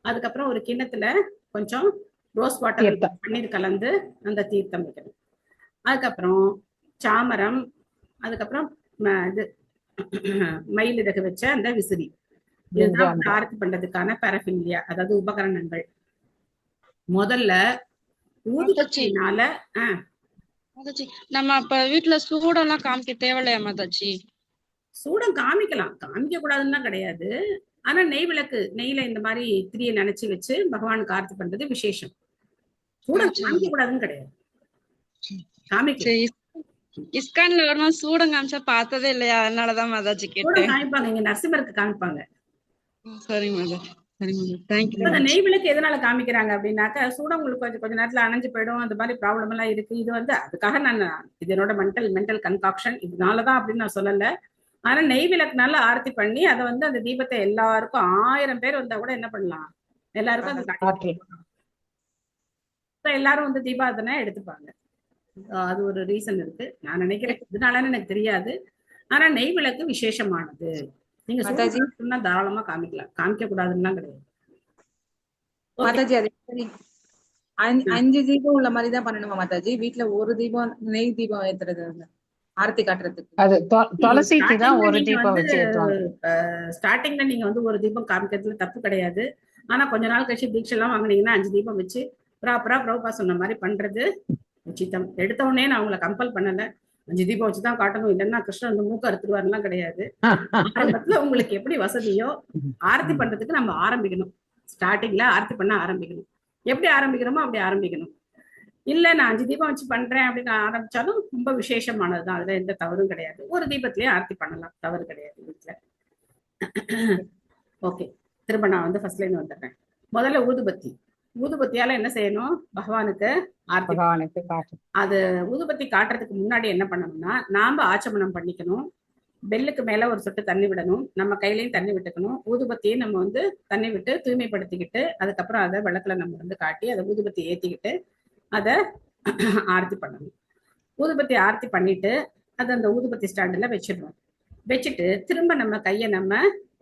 அதுக்கப்புறம் ஒரு கிண்ணத்துல கொஞ்சம் ரோஸ் வாட்டர் பன்னீர் கலந்து அந்த தீர்த்தம் வைக்கணும். அதுக்கப்புறம் சாமரம், அதுக்கப்புறம் இது மயிலிறகு வச்ச அந்த விசிறி. இதுதான் ஆரத்தி பண்றதுக்கான பாரஃபின்லியா, அதாவது உபகரணங்கள். முதல்ல ஊதுபத்தினால நம்ம அப்ப வீட்டுல சூடெல்லாம் காமிக்க தேவையில்லையா மாதாச்சி? சூடம் காமிக்கலாம், காமிக்க கூடாதுன்னா கிடையாது. ஆனா நெய் விளக்கு, நெய்ல இந்த மாதிரி திரியை நினைச்சு வச்சு பகவானுக்கு ஆரத்தி பண்றது விசேஷம். சூடம் காமிக்க கூடாதுன்னு கிடையாது, காமிக்க. இஸ்கான்ல வரணும் சூடம் காமிச்சா பார்த்ததே இல்லையா, அதனாலதான் மாதாஜி கேட்டேன். காமிப்பாங்க, இங்க நரசிம்மருக்கு காமிப்பாங்க. சரி மாதாஜி, சரி மாதாஜி, தேங்க்யூ. அந்த நெய் விளக்கு எதனால காமிக்கிறாங்க அப்படின்னாக்க, சூடம் உங்களுக்கு கொஞ்ச நேரத்துல அணைஞ்சு போயிடும், அந்த மாதிரி ப்ராப்ளம் எல்லாம் இருக்கு. இது வந்து அதுக்காக நான் இது என்னோட மென்டல் கன்காக்ஷன், இதனாலதான் அப்படின்னு நான் சொல்லல. ஆனா நெய் விளக்குனால ஆரத்தி பண்ணி அதை வந்து அந்த தீபத்தை எல்லாருக்கும் 1000 பேர் வந்தா கூட என்ன பண்ணலாம், எல்லாருக்கும் எல்லாரும் வந்து தீபாரதனை எடுத்துப்பாங்க. அது ஒரு ரீசன் இருக்கு நான் நினைக்கிறேன், இதனாலன்னு எனக்கு தெரியாது. ஆனா நெய் விளக்கு விசேஷமானது. நீங்க சொன்னா தாராளமா காமிக்கலாம், காமிக்க கூடாதுன்னா கிடையாது. மாதாஜி அதே மாதிரி 5 தீபம் உள்ள மாதிரி தான் பண்ணணுமா மாதாஜி? வீட்டுல ஒரு தீபம் நெய் தீபம் ஏத்துறது ஆரத்தி காட்டுறதுக்கு, அது துளசிக்கு தான் ஒரு தீபம் வச்சு ஸ்டார்டிங்ல நீங்க வந்து ஒரு தீபம் காமிக்கிறதுல தப்பு கிடையாது. ஆனா கொஞ்ச நாள் கழிச்சு தீட்சை எல்லாம் வாங்கினீங்கன்னா 5 தீபம் வச்சு ப்ராப்பரா பிரபுபா சொன்ன மாதிரி பண்றது உச்சிதம். எடுத்த உடனே நான் உங்களை கம்பல் பண்ணல 5 தீபம் வச்சுதான் காட்டணும், இல்லைன்னா கிருஷ்ணன் வந்து மூக்க அறுத்துருவாருலாம் கிடையாது. ஆரம்பத்துல உங்களுக்கு எப்படி வசதியோ ஆரத்தி பண்றதுக்கு நம்ம ஆரம்பிக்கணும். ஸ்டார்டிங்ல ஆரத்தி பண்ண ஆரம்பிக்கணும், எப்படி ஆரம்பிக்கிறோமோ அப்படி ஆரம்பிக்கணும். இல்ல நான் 5 தீபம் வச்சு பண்றேன் அப்படின்னு ஆரம்பிச்சாலும் ரொம்ப விசேஷமானதுதான், அதுல எந்த தவறும் கிடையாது. ஒரு தீபத்திலேயே ஆரத்தி பண்ணலாம், தவறு கிடையாது வீட்டுல. ஓகே, திரும்ப நான் வந்து ஃபர்ஸ்ட்ல இருந்து வந்துடுறேன். முதல்ல ஊதுபத்தி. ஊதுபத்தியால என்ன செய்யணும்? பகவானுக்கு ஆரத்தி. அது ஊதுபத்தி காட்டுறதுக்கு முன்னாடி என்ன பண்ணணும்னா, நாம ஆச்சமனம் பண்ணிக்கணும். பெல்லுக்கு மேல ஒரு சொட்டு தண்ணி விடணும், நம்ம கையிலையும் தண்ணி விட்டுக்கணும். ஊதுபத்தியும் நம்ம வந்து தண்ணி விட்டு தூய்மைப்படுத்திக்கிட்டு, அதுக்கப்புறம் அதை விளக்குல நம்ம வந்து காட்டி அதை ஊதுபத்தி ஏத்திக்கிட்டு அதை ஆரத்தி பண்ணணும். ஊதுபத்தி ஆரத்தி பண்ணிட்டு அதை அந்த ஊதுபத்தி ஸ்டாண்டுல வச்சிடணும். வச்சுட்டு திரும்ப நம்ம கையை நம்ம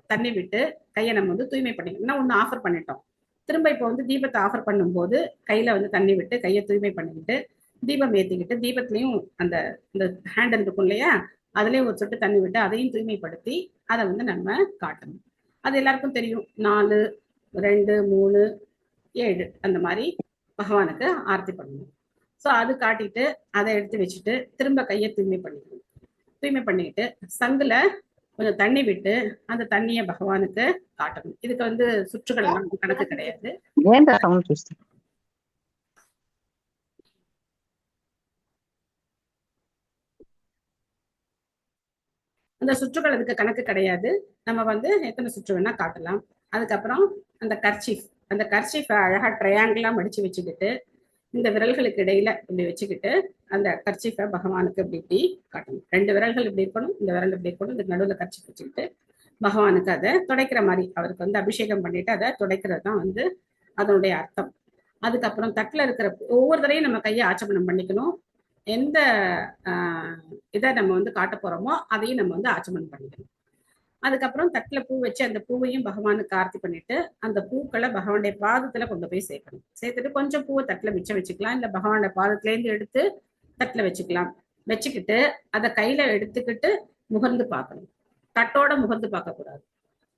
தண்ணி விட்டு கையை நம்ம வந்து தூய்மை பண்ணிக்கணும். ஒண்ணு ஆஃபர் பண்ணிட்டோம், திரும்ப இப்போ வந்து தீபத்தை ஆஃபர் பண்ணும்போது கையில வந்து தண்ணி விட்டு கையை தூய்மை பண்ணிக்கிட்டு தீபம் ஏத்திக்கிட்டு, தீபத்திலையும் அந்த ஹேண்டில் இருக்கும் இல்லையா, அதுலயும் ஒரு சொட்டு தண்ணி விட்டு அதையும் தூய்மைப்படுத்தி அதை வந்து நம்ம காட்டணும். அது எல்லாருக்கும் தெரியும், 4, 2, 3, 7 அந்த மாதிரி பகவானுக்கு ஆரத்தி பண்ணணும். ஸோ அது காட்டிட்டு அதை எடுத்து வச்சுட்டு திரும்ப கையை தூய்மை பண்ணிக்கணும். தூய்மை பண்ணிக்கிட்டு சங்குல கொஞ்சம் தண்ணி விட்டு அந்த தண்ணியை பகவானுக்கு காட்டணும். இதுக்கு வந்து சுற்றுகள் எல்லாம் கணக்கு கிடையாது. அந்த சுற்றுகள் அதுக்கு கணக்கு கிடையாது. நம்ம வந்து எத்தனை சுற்று வேணா காட்டலாம். அதுக்கப்புறம் அந்த கர்ச்சீஃப் அழகா ட்ரையாங்கிளா மடிச்சு வச்சுக்கிட்டு இந்த விரல்களுக்கு இடையில இப்படி வச்சுக்கிட்டு அந்த கர்ச்சீஃபை பகவானுக்கு இப்படி காட்டணும். 2 விரல்கள் இப்படி இருக்கணும், இந்த விரல் இப்படி இருக்கணும், இந்த நடுவில் கர்ச்சீஃப் வச்சுக்கிட்டு பகவானுக்கு அதை துடைக்கிற மாதிரி அவருக்கு வந்து அபிஷேகம் பண்ணிட்டு அதை துடைக்கிறது தான் வந்து அதனுடைய அர்த்தம். அதுக்கப்புறம் தட்டுல இருக்கிற ஒவ்வொரு தடையும் நம்ம கையை ஆச்சமனம் பண்ணிக்கணும். எந்த இதை நம்ம வந்து காட்ட போறோமோ அதையும் நம்ம வந்து ஆச்சமனம் பண்ணிக்கணும். அதுக்கப்புறம் தட்டுல பூ வச்சு அந்த பூவையும் பகவானுக்கு ஆர்த்தி பண்ணிட்டு அந்த பூக்களை பகவானுடைய பாதத்துல கொண்டு போய் சேர்க்கணும். சேர்த்துட்டு கொஞ்சம் பூவை தட்டுல மிச்சம் வச்சுக்கலாம், இல்ல பகவானுடைய பாதத்துல இருந்து எடுத்து தட்டுல வச்சுக்கலாம். வச்சுக்கிட்டு அதை கையில எடுத்துக்கிட்டு முகர்ந்து பார்க்கணும். தட்டோட முகர்ந்து பார்க்க கூடாது,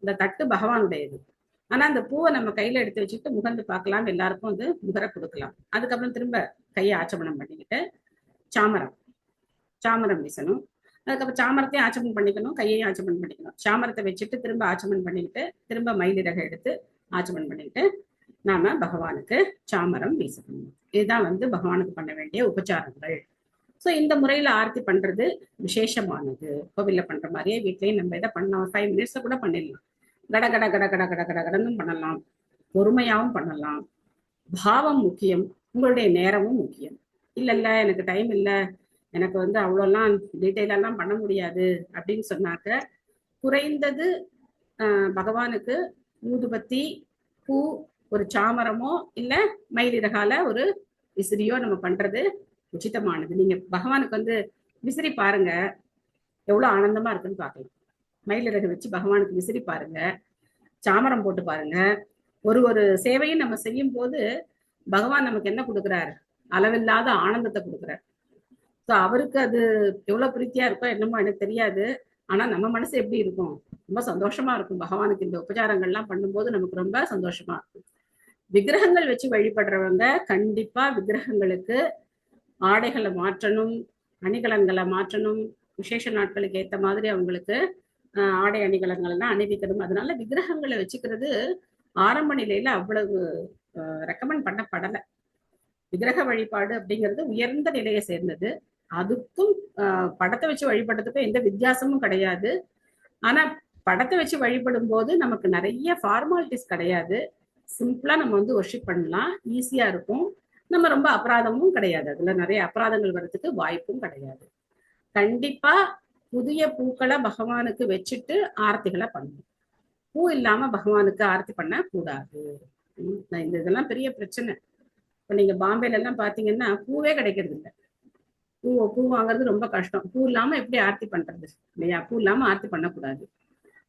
இந்த தட்டு பகவானுடையது. ஆனா அந்த பூவை நம்ம கையில எடுத்து வச்சுக்கிட்டு முகர்ந்து பார்க்கலாம், எல்லாருக்கும் வந்து முகர கொடுக்கலாம். அதுக்கப்புறம் திரும்ப கையை ஆச்சமனம் பண்ணிக்கிட்டு சாமரம் வீசணும். அதுக்கப்புறம் சாமரத்தையும் ஆச்சமனம் பண்ணிக்கணும், கையையும் ஆச்சமனம் பண்ணிக்கணும். சாமரத்தை வச்சுட்டு திரும்ப ஆச்சமனம் பண்ணிக்கிட்டு திரும்ப மயிலிறகை எடுத்து ஆச்சமனம் பண்ணிக்கிட்டு நாம பகவானுக்கு சாமரம் வீசணும். இதுதான் வந்து பகவானுக்கு பண்ண வேண்டிய உபச்சாரங்கள். ஸோ இந்த முறையில ஆர்த்தி பண்றது விசேஷமானது. கோவில்ல பண்ற மாதிரியே வீட்லயும் நம்ம இதை பண்ணலாம். 5 மினிட்ஸ்ல கூட பண்ணிடலாம். கட கட கட கட கட கட கடனும் பண்ணலாம், பொறுமையாவும் பண்ணலாம். பாவம் முக்கியம், உங்களுடைய நேரமும் முக்கியம். இல்ல எனக்கு டைம் இல்லை, எனக்கு வந்து அவ்வளோலாம் டீட்டெயிலெல்லாம் பண்ண முடியாது அப்படின்னு சொன்னாக்க குறைந்தது பகவானுக்கு ஊதுபத்தி, பூ, ஒரு சாமரமோ இல்ல மயிலிறகால ஒரு விசிறியோ நம்ம பண்றது உச்சிதமானது. நீங்க பகவானுக்கு வந்து விசிறி பாருங்க, எவ்வளவு ஆனந்தமா இருக்குன்னு பார்க்கலாம். மயிலிறகு வச்சு பகவானுக்கு விசிறி பாருங்க, சாமரம் போட்டு பாருங்க. ஒரு சேவையும் நம்ம செய்யும் போது பகவான் நமக்கு என்ன கொடுக்குறாரு? அளவில்லாத ஆனந்தத்தை கொடுக்குறாரு. ஸோ அவருக்கு அது எவ்வளவு பிரீத்தியா இருக்கோ என்னமோ எனக்கு தெரியாது. ஆனா நம்ம மனசு எப்படி இருக்கும்? ரொம்ப சந்தோஷமா இருக்கும். பகவானுக்கு இந்த உபச்சாரங்கள்லாம் பண்ணும்போது நமக்கு ரொம்ப சந்தோஷமா இருக்கும். விக்கிரகங்கள் வச்சு வழிபடுறவங்க கண்டிப்பா விக்கிரகங்களுக்கு ஆடைகளை மாற்றணும், அணிகலன்களை மாற்றணும். விசேஷ நாட்களுக்கு ஏற்ற மாதிரி அவங்களுக்கு ஆடை அணிகலன்கள் எல்லாம் அணிவிக்கணும். அதனால விக்கிரகங்களை வச்சுக்கிறது ஆரம்ப நிலையில அவ்வளவு ரெக்கமெண்ட் பண்ணப்படலை. விக்கிரக வழிபாடு அப்படிங்கிறது உயர்ந்த நிலையை சேர்ந்தது. அதுக்கும் படத்தை வச்சு வழிபடுறதுக்கும் எந்த வித்தியாசமும் கிடையாது. ஆனா படத்தை வச்சு வழிபடும் போது நமக்கு நிறைய ஃபார்மாலிட்டிஸ் கிடையாது. சிம்பிளா நம்ம வந்து ஒர்ஷிப் பண்ணலாம், ஈஸியா இருக்கும். நம்ம ரொம்ப அபராதமும் கிடையாது, அதுல நிறைய அபராதங்கள் வர்றதுக்கு வாய்ப்பும் கிடையாது. கண்டிப்பா புதிய பூக்களை பகவானுக்கு வச்சுட்டு ஆர்த்திகளை பண்ணணும். பூ இல்லாம பகவானுக்கு ஆர்த்தி பண்ண கூடாது. இதெல்லாம் பெரிய பிரச்சனை. இப்ப நீங்க பாம்பேல எல்லாம் பாத்தீங்கன்னா பூவே கிடைக்கிறது இல்லை. பூ வாங்குறது ரொம்ப கஷ்டம். பூ இல்லாம எப்படி ஆர்த்தி பண்றது இல்லையா? பூ இல்லாம ஆர்த்தி பண்ணக்கூடாது.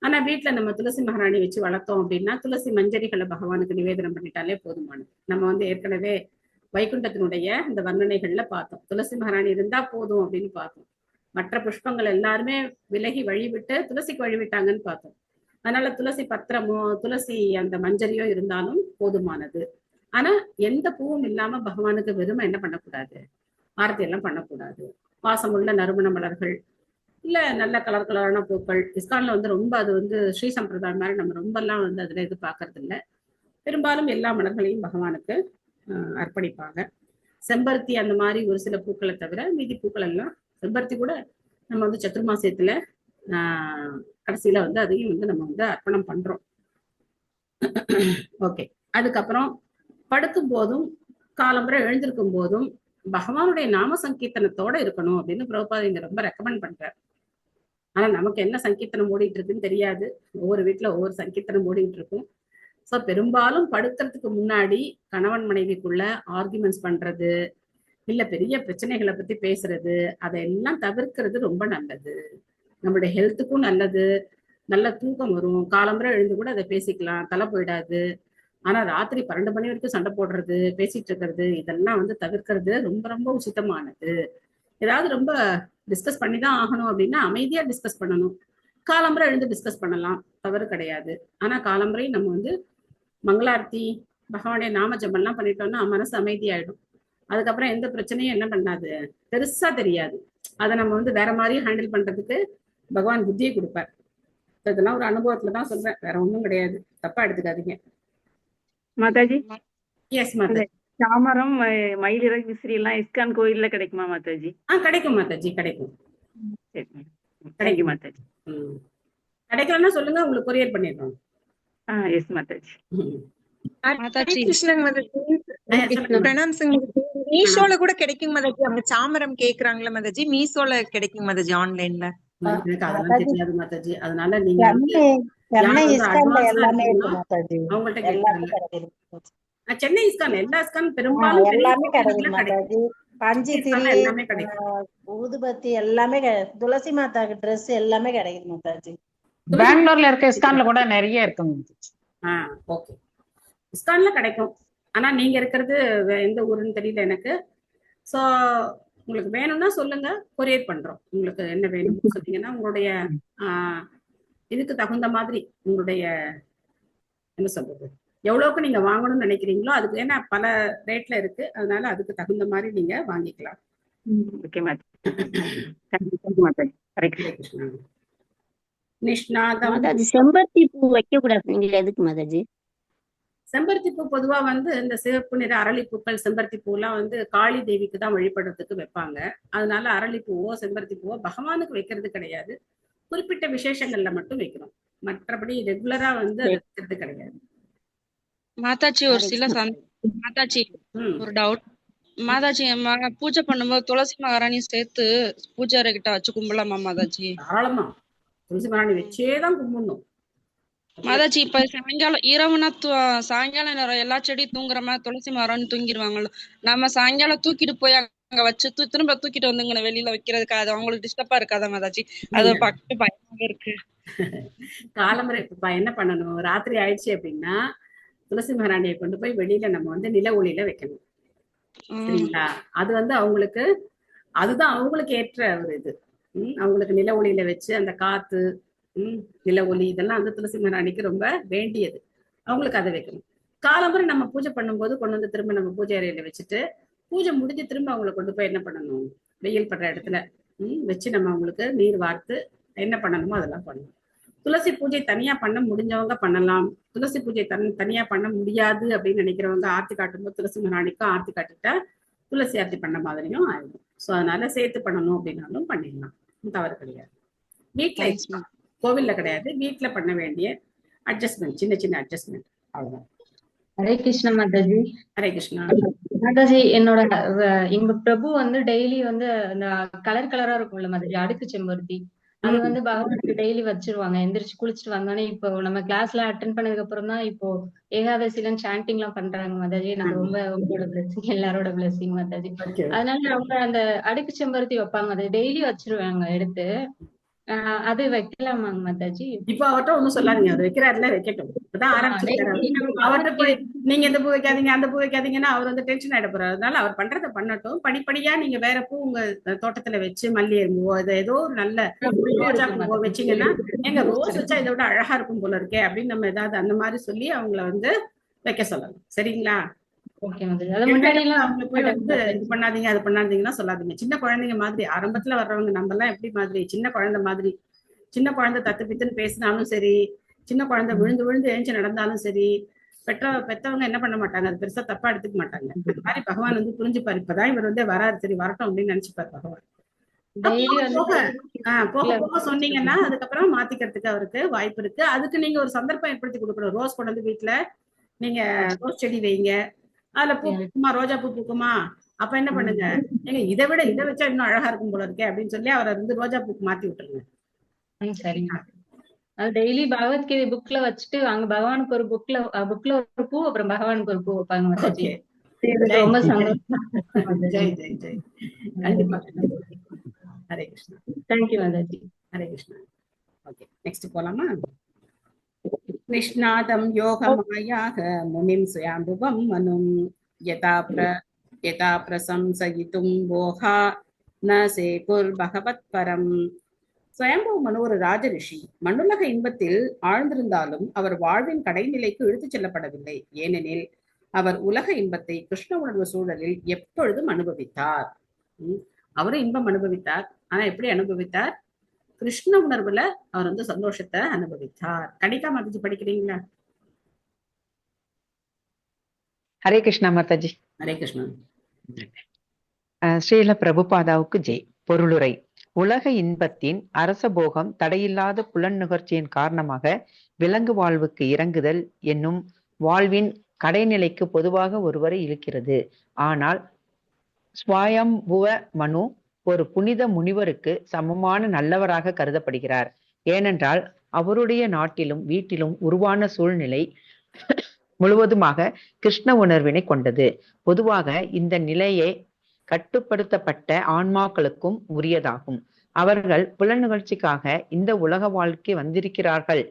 ஆனா வீட்டுல நம்ம துளசி மகாராணி வச்சு வளர்த்தோம் அப்படின்னா துளசி மஞ்சரிகளை பகவானுக்கு நிவேதனம் பண்ணிட்டாலே போதுமானது. நம்ம வந்து ஏற்கனவே வைகுண்டத்தினுடைய இந்த வர்ணனைகள்ல பார்த்தோம். துளசி மகாராணி இருந்தா போதும் அப்படின்னு பார்த்தோம். மற்ற புஷ்பங்கள் எல்லாருமே விலகி வழிவிட்டு துளசிக்கு வழிவிட்டாங்கன்னு பார்த்தோம். அதனால துளசி பத்திரமோ துளசி அந்த மஞ்சரியோ இருந்தாலும் போதுமானது. ஆனா எந்த பூவும் இல்லாம பகவானுக்கு வெறுமை என்ன பண்ணக்கூடாது? ஆரத்தி எல்லாம் பண்ணக்கூடாது. வாசமுள்ள நறுமண மலர்கள், இல்ல நல்ல கலர் கலரான பூக்கள். இஸ்கான்ல வந்து ரொம்ப அது வந்து ஸ்ரீ சம்பிரதாயம் மாதிரி நம்ம ரொம்ப எல்லாம் வந்து அதுல இது பாக்குறது இல்லை. பெரும்பாலும் எல்லா மலர்களையும் பகவானுக்கு அர்ப்பணிப்பாங்க. செம்பருத்தி அந்த மாதிரி ஒரு சில பூக்களை தவிர மீதி பூக்கள் எல்லாம், செம்பருத்தி கூட நம்ம வந்து சத்துர்மாசியத்துல கடைசியில வந்து அதையும் வந்து நம்ம வந்து அர்ப்பணம் பண்றோம். ஓகே. அதுக்கப்புறம் படுக்கும் போதும் காலம்புரை எழுந்திருக்கும் போதும் பகவானுடைய நாம சங்கீர்த்தனத்தோட இருக்கணும் அப்படின்னு பிரபுபாதர் இங்க ரொம்ப ரெக்கமெண்ட் பண்றாரு. ஆனா நமக்கு என்ன சங்கீர்த்தனம் ஓடிட்டு இருக்குன்னு தெரியாது. ஒவ்வொரு வீட்டுல ஒவ்வொரு சங்கீர்த்தனம் ஓடிட்டு இருக்கும். ஸோ பெரும்பாலும் படுக்கிறதுக்கு முன்னாடி கணவன் மனைவிக்குள்ள ஆர்குமெண்ட்ஸ் பண்றது, இல்ல பெரிய பிரச்சனைகளை பத்தி பேசுறது, அதையெல்லாம் தவிர்க்கிறது ரொம்ப நல்லது. நம்மளுடைய ஹெல்த்துக்கும் நல்லது. நல்ல தூக்கம் வரும். காலம்புரை எழுந்து கூட அதை பேசிக்கலாம், தலை போயிடாது. ஆனா ராத்திரி 12 மணி வரைக்கும் சண்டை போடுறது, பேசிட்டு இருக்கிறது, இதெல்லாம் வந்து தவிர்க்கிறது ரொம்ப ரொம்ப உச்சிதமானது. ஏதாவது ரொம்ப டிஸ்கஸ் பண்ணிதான் ஆகணும் அப்படின்னா அமைதியா டிஸ்கஸ் பண்ணணும். காலம்புரை எழுந்து டிஸ்கஸ் பண்ணலாம், தவறு கிடையாது. ஆனா காலம்புரை நம்ம வந்து மங்களார்த்தி பகவானுடைய நாம ஜபம்லாம் பண்ணிட்டோம்னா மனசு அமைதியாயிடும். அதுக்கப்புறம் எந்த பிரச்சனையும் என்ன பண்ணாது, பெருசா தெரியாது. அதை நம்ம வந்து வேற மாதிரி ஹேண்டில் பண்றதுக்கு பகவான் புத்தியை கொடுப்பார். இதெல்லாம் ஒரு அனுபவத்துலதான் சொல்றேன், வேற ஒண்ணும் கிடையாது. தப்பா எடுத்துக்காதீங்க. மாதாஜி. எஸ் மாதாஜி. சாமரம் மயிலிறகு விசிறி எல்லாம் இஸ்கான் கோயில்ல கிடைக்குமா மாதாஜி? கிடைக்கும் மாதாஜி, கிடைக்கும். கிடைக்கும் மாதாஜி. கிடைக்கலன்னா சொல்லுங்க, உங்களுக்கு கொரியர் பண்ணிடுறோம். எஸ் மாதாஜி. மீஷோல கூட கிடைக்கும் மதாஜி. அவங்க சாமரம் கேக்குறாங்களா மதாஜி? மீஷோல கிடைக்கும் மதாஜி, ஆன்லைன்ல. அதெல்லாம் தெரியாது மாதாஜி. அதனால நீங்க சென்னை இஸ்கான் எல்லா இஸ்கான் பெரும்பாலும் பஞ்சு திரி எல்லாமே கிடைக்கும். ஊதுபத்தி எல்லாமே துளசி மாதாக்கு ட்ரெஸ் எல்லாமே கிடைக்குது மாதாஜி. பெங்களூர்ல இருக்க இஸ்கான்ல கூட நிறைய இருக்குங்க. ஓகே, இஸ்கான்ல கிடைக்கும். ஆனா நீங்க இருக்கிறது எந்த ஊருன்னு தெரியல எனக்கு. ஸோ உங்களுக்கு வேணும்னா சொல்லுங்க, கொரியர் பண்றோம். உங்களுக்கு என்ன வேணும்னு சொன்னீங்கன்னா உங்களுடைய இதுக்கு தகுந்த மாதிரி உங்களுடைய என்ன சொல்றது எவ்வளவுக்கு நீங்க வாங்கணும்னு நினைக்கிறீங்களோ அதுக்கு, ஏன்னா பல ரேட்ல இருக்கு, அதனால அதுக்கு தகுந்த மாதிரி நீங்க வாங்கிக்கலாம். Okay madam. நிஷ்ணாதம். மாதாஜி செம்பருத்தி பூ வைக்க கூடாது நீங்க எதுக்கு மாதாஜி? செம்பருத்தி பூ பொதுவா வந்து இந்த சிவப்பு நிற அரளிப்பூக்கள், செம்பருத்தி பூலாம் வந்து காளி தேவிக்கு தான் வழிபடுறதுக்கு வைப்பாங்க. அதனால அரளிப்பூவோ செம்பருத்தி பூவோ பகவானுக்கு வைக்கிறது கிடையாது. குறிப்பிட்ட விசேஷங்கள்ல மட்டும் வைக்கிறோம். மற்றபடி ரெகுலரா வந்து அது வைக்கிறது கிடையாது. மாதாஜி ஒரு சில மாதாஜி ஒரு டவுட். மாதாஜி பூஜை பண்ணும்போது துளசி மகாராணியும் சேர்த்து பூஜை அறை கிட்ட வச்சு கும்பலாமா மாதாஜி? தாராளமா துளசி மகாராணி வச்சேதான் கும்பிடணும் மாதாஜி. இப்ப சாயங்காலம் இரவுனா சாயங்காலம் நேரம் எல்லா செடியும் தூங்குற மாதிரி துளசி மகாராணி தூங்கிடுவாங்கல்ல, நம்ம சாயங்காலம் தூக்கிட்டு போய் அங்க வச்சு திரும்ப தூக்கிட்டு வந்துங்க வெளியில வைக்கிறதுக்கு, அது அவங்களுக்கு டிஸ்டர்பா இருக்காதா மாதாஜி? அது பக்கத்து பயமா இருக்கு. காலம்பரை என்ன பண்ணணும், ராத்திரி ஆயிடுச்சு அப்படின்னா துளசி மகாராணியை கொண்டு போய் வெளியில நம்ம வந்து நில ஒளியில வைக்கணும். சரிங்களா? அது வந்து அவங்களுக்கு, அதுதான் அவங்களுக்கு ஏற்ற ஒரு இது. அவங்களுக்கு நில ஒளியில வச்சு அந்த காத்து நில ஒளி இதெல்லாம் அந்த துளசி மகாராணிக்கு ரொம்ப வேண்டியது. அவங்களுக்கு அதை வைக்கணும். காலம்பரை நம்ம பூஜை பண்ணும்போது கொண்டு வந்து திரும்ப நம்ம பூஜை அறையில வச்சுட்டு பூஜை முடிஞ்சு திரும்ப அவங்களை கொண்டு போய் என்ன பண்ணணும், வெயில் படுற இடத்துல வச்சு நம்ம அவங்களுக்கு நீர் வார்த்து என்ன பண்ணணுமோ அதெல்லாம் பண்ணணும். துளசி பூஜை தனியா பண்ண முடிஞ்சவங்க பண்ணலாம். துளசி பூஜை தனியா பண்ண முடியாது அப்படின்னு நினைக்கிறவங்க ஆர்த்தி காட்டும்போது துளசி மகாராணிக்கும் ஆர்த்தி காட்டிட்டா துளசி ஆர்த்தி பண்ண மாதிரியும் ஆயிடும். ஸோ அதனால சேர்த்து பண்ணணும் அப்படின்னாலும் பண்ணிடலாம், தவறு கிடையாது. வீட்டுல, கோவில்ல கிடையாது, வீட்டுல பண்ண வேண்டிய அட்ஜஸ்ட்மெண்ட், சின்ன சின்ன அட்ஜஸ்ட்மெண்ட், அவ்வளவுதான். ஹரே கிருஷ்ணா மாதாஜி. ஹரே கிருஷ்ணா மாதாஜி. என்னோட எங்க பிரபு வந்து டெய்லி வந்து அந்த கலர் கலரா இருக்கும்ல மாதாஜி, அடுக்கு செம்பருத்தி, அது வந்து பகவானுக்கு டெய்லி வச்சிருவாங்க. எந்திரிச்சு குளிச்சுட்டு வந்தோடனே. இப்போ நம்ம கிளாஸ்ல அட்டென்ட் பண்ணதுக்கு அப்புறம் தான் இப்போ ஏகாதசில சாண்டிங் எல்லாம் பண்றாங்க மாதாஜி. நாங்க ரொம்ப உங்களோட பிளஸிங், எல்லாரோட பிளஸிங் மாதாஜி. அதனால அவங்க அந்த அடுக்கு செம்பருத்தி வைப்பாங்க, அதை டெய்லி வச்சிருவாங்க எடுத்து. அது வைக்கலாமாங்க மாதாஜி? இப்ப அவர்கிட்ட ஒண்ணும் சொல்லாதீங்க, அது வைக்கிறாருல வைக்கட்டும். இப்பதான் ஆரம்பிச்சிருக்காரு. அவர்கிட்ட போய் நீங்க இந்த பூ வைக்காதீங்க அந்த பூ வைக்காதீங்கன்னா அவர் வந்து டென்ஷன் ஆயிட போறாரு. அதனால அவர் பண்றதை பண்ணட்டும். படிப்படியா நீங்க வேற பூ உங்க தோட்டத்துல வச்சு மல்லிகை பூவோ அது ஏதோ ஒரு நல்ல ரோஜா பூவோ வச்சீங்கன்னா, எங்க ரோஸ் வச்சா இதை விட அழகா இருக்கும் போல இருக்கே அப்படின்னு நம்ம ஏதாவது அந்த மாதிரி சொல்லி அவங்கள வந்து வைக்க சொல்லணும். சரிங்களா? அவங்களை போய் வந்து இது பண்ணாதீங்க அது பண்ணாதீங்கன்னா சொல்லாதீங்க. சின்ன குழந்தைங்க மாதிரி ஆரம்பத்துல வர்றவங்க நம்ம எல்லாம் எப்படி மாதிரி சின்ன குழந்தை மாதிரி, சின்ன குழந்தை தத்து பித்துன்னு பேசினாலும் சரி, சின்ன குழந்தை விழுந்து விழுந்து எழுந்து நடந்தாலும் சரி, பெத்தவங்க என்ன பண்ண மாட்டாங்க, அது பெருசா தப்பா எடுத்துக்க மாட்டாங்க. அந்த மாதிரி பகவான் வந்து புரிஞ்சுப்பாரு. இப்பதான் இவர் வந்து வராரு, சரி வரட்டும் அப்படின்னு நினைச்சுப்பாரு பகவான். போக போக சொன்னீங்கன்னா அதுக்கப்புறம் மாத்திக்கிறதுக்கு அவருக்கு வாய்ப்பு இருக்கு. அதுக்கு நீங்க ஒரு சந்தர்ப்பம் ஏற்படுத்தி கொடுக்கணும். ரோஸ் கொண்டு வந்து வீட்டுல நீங்க ரோஸ் செடி வைங்க, அதுல பூ பூக்குமா, ரோஜா பூ பூக்குமா, அப்ப என்ன பண்ணுங்க, ஏங்க இதை விட இதை வச்சா இன்னும் அழகா இருக்கும் போல இருக்கே அப்படின்னு சொல்லி அவரை வந்து ரோஜா பூக்கு மாத்தி விட்டுருங்க. சரிங்க. அது டெய்லி பகவத்கீதை புக்ல வச்சுட்டு அங்க பகவானுக்கு ஒரு புக்ல ஒரு பூ, அப்புறம் பகவானுக்கு ஒரு பூ வைப்பாங்க மாதாஜி. ரொம்ப சந்தோஷம். ஜெய் ஜெய் ஜெய். கண்டிப்பா. Hare Krishna. Thank you Mataji. Hare Krishna. Okay, next போலாமா? கிருஷ்ணாதம் யோகமாயாக முனிம் சுயாம்புவம் மனும் யதா பிரசம்சயிதும் போஹா ந சேகுர் பகவத் பரம். சுயம்பு மனு ஒரு ராஜரிஷி. மண்ணுலக இன்பத்தில் ஆழ்ந்திருந்தாலும் அவர் வாழ்வின் கடைநிலைக்கு இழுத்துச் செல்லப்படவில்லை. ஏனெனில் அவர் உலக இன்பத்தை கிருஷ்ண உணர்வு சூழலில் எப்பொழுதும் அனுபவித்தார். அவரும் இன்பம் அனுபவித்தார். ஆனா எப்படி அனுபவித்தார்? கிருஷ்ண உணர்வுல அவர் வந்து சந்தோஷத்தை அனுபவித்தார். கணிகா மாதாஜி படிக்கிறீங்களா? ஹரே கிருஷ்ணா மாதாஜி. ஹரே கிருஷ்ணா. ஸ்ரீல பிரபுபாதாவுக்கு ஜெய். பொருளுரை. உலக இன்பத்தின் அரச போகம் தடையில்லாத புலன் நுகர்ச்சியின் காரணமாக விலங்கு வாழ்வுக்கு இறங்குதல் என்னும் வாழ்வின் கடைநிலைக்கு பொதுவாக ஒருவரை இழுக்கிறது. ஆனால் ஸ்வயம்புவ மனு ஒரு புனித முனிவருக்கு சமமான நல்லவராக கருதப்படுகிறார். ஏனென்றால் அவருடைய நாட்டிலும் வீட்டிலும் உருவான சூழ்நிலை முழுவதுமாக கிருஷ்ண உணர்வினை கொண்டது. பொதுவாக இந்த நிலையை கட்டுப்படுத்தப்பட்ட ஆன்மாக்களுக்கும் உரியதாகும். அவர்கள் புலனுணர்ச்சிக்காக இந்த உலக வாழ்க்கை வந்திருக்கிறார்கள்.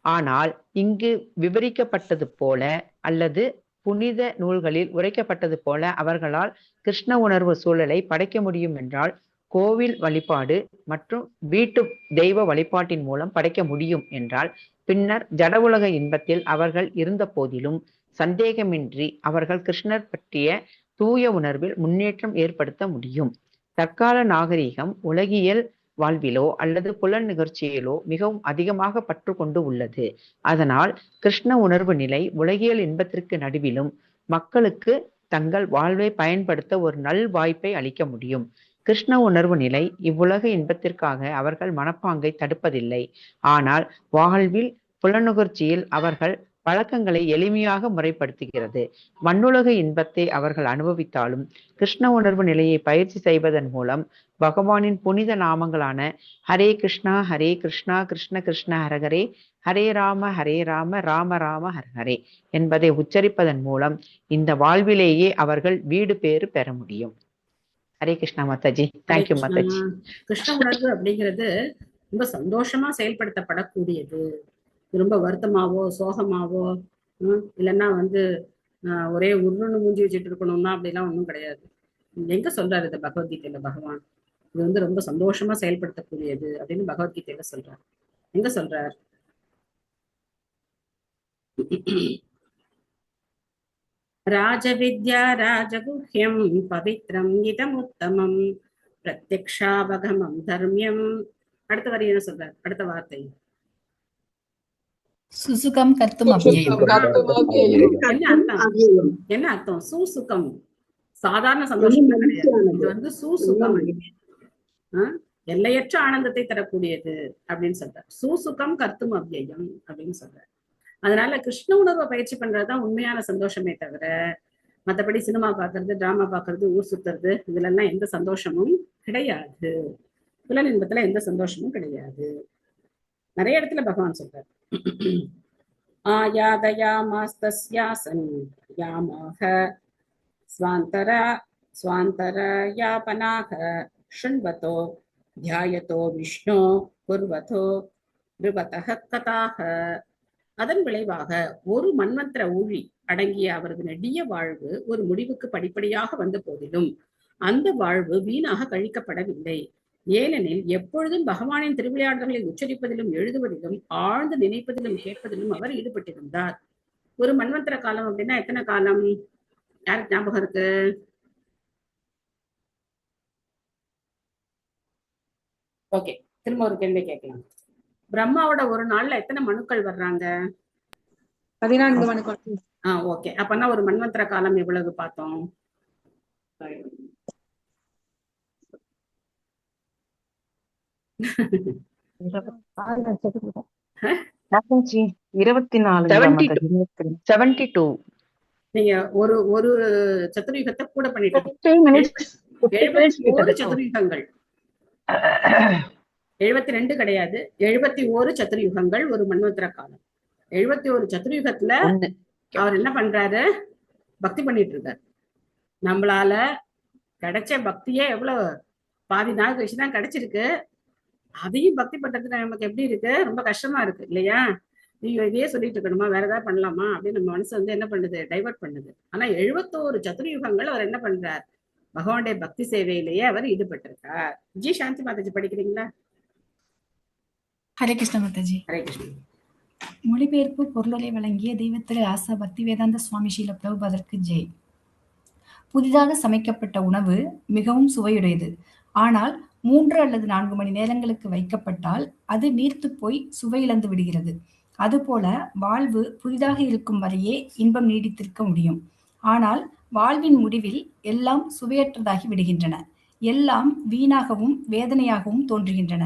ஆனால் இங்கு விவரிக்கப்பட்டது போல அல்லது புனித நூல்களில் உரைக்கப்பட்டது போல அவர்களால் கிருஷ்ண உணர்வு சூழலை படைக்க முடியும் என்றால் கோவில் வழிபாடு மற்றும் வீட்டு தெய்வ வழிபாட்டின் மூலம் படைக்க முடியும் என்றால் பின்னர் ஜட உலக இன்பத்தில் அவர்கள் இருந்த போதிலும் சந்தேகமின்றி அவர்கள் கிருஷ்ணர் பற்றிய தூய உணர்வில் முன்னேற்றம் ஏற்படுத்த முடியும். தற்கால நாகரிகம் உலகியல் வாழ்விலோ அல்லது புலன் நிகழ்ச்சியிலோ மிகவும் அதிகமாக பற்று கொண்டு உள்ளது. அதனால் கிருஷ்ண உணர்வு நிலை உலகியல் இன்பத்திற்கு நடுவிலும் மக்களுக்கு தங்கள் வாழ்வை பயன்படுத்த ஒரு நல் வாய்ப்பை அளிக்க முடியும். கிருஷ்ண உணர்வு நிலை இவ்வுலக இன்பத்திற்காக அவர்கள் மனப்பாங்கை தடுப்பதில்லை. ஆனால் வாழ்வில் புலனுகர்ச்சியில் அவர்கள் பழக்கங்களை எளிமையாக முறைப்படுத்துகிறது. மண்ணுலக இன்பத்தை அவர்கள் அனுபவித்தாலும் கிருஷ்ண உணர்வு நிலையை பயிற்சி செய்வதன் மூலம் பகவானின் புனித நாமங்களான ஹரே கிருஷ்ணா கிருஷ்ண கிருஷ்ண ஹரஹரே, ஹரே ராம ராம ராம ஹரஹரே என்பதை உச்சரிப்பதன் மூலம் இந்த வாழ்விலேயே அவர்கள் வீடு பேறு பெற முடியும். ஹரே கிருஷ்ணா மாதாஜி. தேங்க்யூ மாதாஜி. கிருஷ்ண உணர்வு அப்படிங்கிறது ரொம்ப சந்தோஷமா செயல்படுத்தப்படக்கூடியது. ரொம்ப வருத்தமாவோ சோகமாவோ இல்லைன்னா ஒரே உருன்னு மூஞ்சி வச்சுட்டு இருக்கணும்னா அப்படிலாம் ஒன்றும் கிடையாது. எங்க சொல்றாரு இது பகவத்கீதையில பகவான்? இது ரொம்ப சந்தோஷமா செயல்படுத்தக்கூடியது அப்படின்னு பகவத்கீதையில சொல்றார். எங்க சொல்றார்? ராஜவித்யா ராஜகுஹ்யம் பவித்ரம் இதமுத்தமம் பிரத்யக்ஷாவகமம் தர்மியம். அடுத்த வரி என்ன சொல்றார்? அடுத்த வார்த்தை சுசுகம் கர்த்தும் அவ்யயம். என்ன அர்த்தம்? சுசுகம் சாதாரண சந்தோஷம் கிடையாது. இது சுசுகம் எல்லையற்ற ஆனந்தத்தை தரக்கூடியது அப்படின்னு சொல்றார். சுசுகம் கர்த்தும் அவ்யயம் அப்படின்னு சொல்றார். அதனால கிருஷ்ண உணர்வை பயிற்சி பண்றதுதான் உண்மையான சந்தோஷமே தவிர மற்றபடி சினிமா பாக்குறது, டிராமா பாக்குறது, ஊர் சுத்துறது இதுல எல்லாம் எந்த சந்தோஷமும் கிடையாது. புலன் இன்பத்துல எந்த சந்தோஷமும் கிடையாது. நிறைய இடத்துல பகவான் சொல்றார். ஆயாதயாமாஸ்தஸ்யாசன் யாமாக ஸ்வாந்தரயாபனாக ஷண்வதோ தியாயதோ விஷ்ணு குர்வதோ நிருபதஹ கதாக. அதன் விளைவாக ஒரு மன்வந்திர ஊழி அடங்கிய அவரது நெடிய வாழ்வு ஒரு முடிவுக்கு படிப்படியாக வந்த போதிலும் அந்த வாழ்வு வீணாக கழிக்கப்படவில்லை. ஏனெனில் எப்பொழுதும் பகவானின் திருவிளையாடல்களை உச்சரிப்பதிலும் எழுதுவதிலும் ஆழ்ந்து நினைப்பதிலும் கேட்பதிலும் அவர் ஈடுபட்டிருந்தார். ஒரு மன்வந்திர காலம் அப்படின்னா எத்தனை காலம்? யாருக்கு ஞாபகம் இருக்கு? ஓகே, திரும்ப ஒரு கேள்வி கேட்கலாம். பிரம்மாவோட ஒரு நாள்ல எத்தனை மனுக்கள் வர்றாங்க? 14 மனுக்கள். ஓகே, அப்பனா ஒரு மன்வந்திர காலம் எவ்வளவு பார்த்தோம்? 72. நீங்க ஒரு சதுர்யுகத்தை கூட பண்ணிட்டீங்க. 71 சதுர்யுகங்கள். 72 கிடையாது, 71 சதுர்யுகங்கள் ஒரு மன்வந்திர காலம். 71 சதுர்யுகத்துல அவர் என்ன பண்றாரு? பக்தி பண்ணிட்டு இருக்காரு. நம்மளால கிடைச்ச பக்தியே எவ்வளவு பாதி நாள் கழிச்சுதான் கிடைச்சிருக்கு. அதையும் பக்தி பண்றதுக்கு நமக்கு எப்படி இருக்கு? ரொம்ப கஷ்டமா இருக்கு இல்லையா? நீங்க இதையே சொல்லிட்டு இருக்கணுமா, வேற ஏதாவது பண்ணலாமா அப்படின்னு நம்ம மனசு என்ன பண்ணுது? டைவர்ட் பண்ணுது. ஆனா 71 சதுர்யுகங்கள் அவர் என்ன பண்றார்? பகவானுடைய பக்தி சேவையிலேயே அவர் ஈடுபட்டிருக்கார். ஜி சாந்தி மாதாஜி படிக்கிறீங்களா? ஹரே கிருஷ்ண மாதாஜி. ஹரே கிருஷ்ண. மொழிபெயர்ப்பு பொருளை வழங்கிய தெய்வத்திரு ஆசா பக்தி வேதாந்த சுவாமி ஸ்ரீல பிரபுபாதருக்கு ஜெய். புதிதாக சமைக்கப்பட்ட உணவு மிகவும் சுவையுடையது. ஆனால் 3 அல்லது 4 மணி நேரங்களுக்கு வைக்கப்பட்டால் அது நீர்த்து போய் சுவையிழந்து விடுகிறது. அதுபோல வாழ்வு புதிதாக இருக்கும் வரையே இன்பம் நீடித்திருக்க முடியும். ஆனால் வாழ்வின் முடிவில் எல்லாம் சுவையற்றதாகி விடுகின்றன. எல்லாம் வீணாகவும் வேதனையாகவும் தோன்றுகின்றன.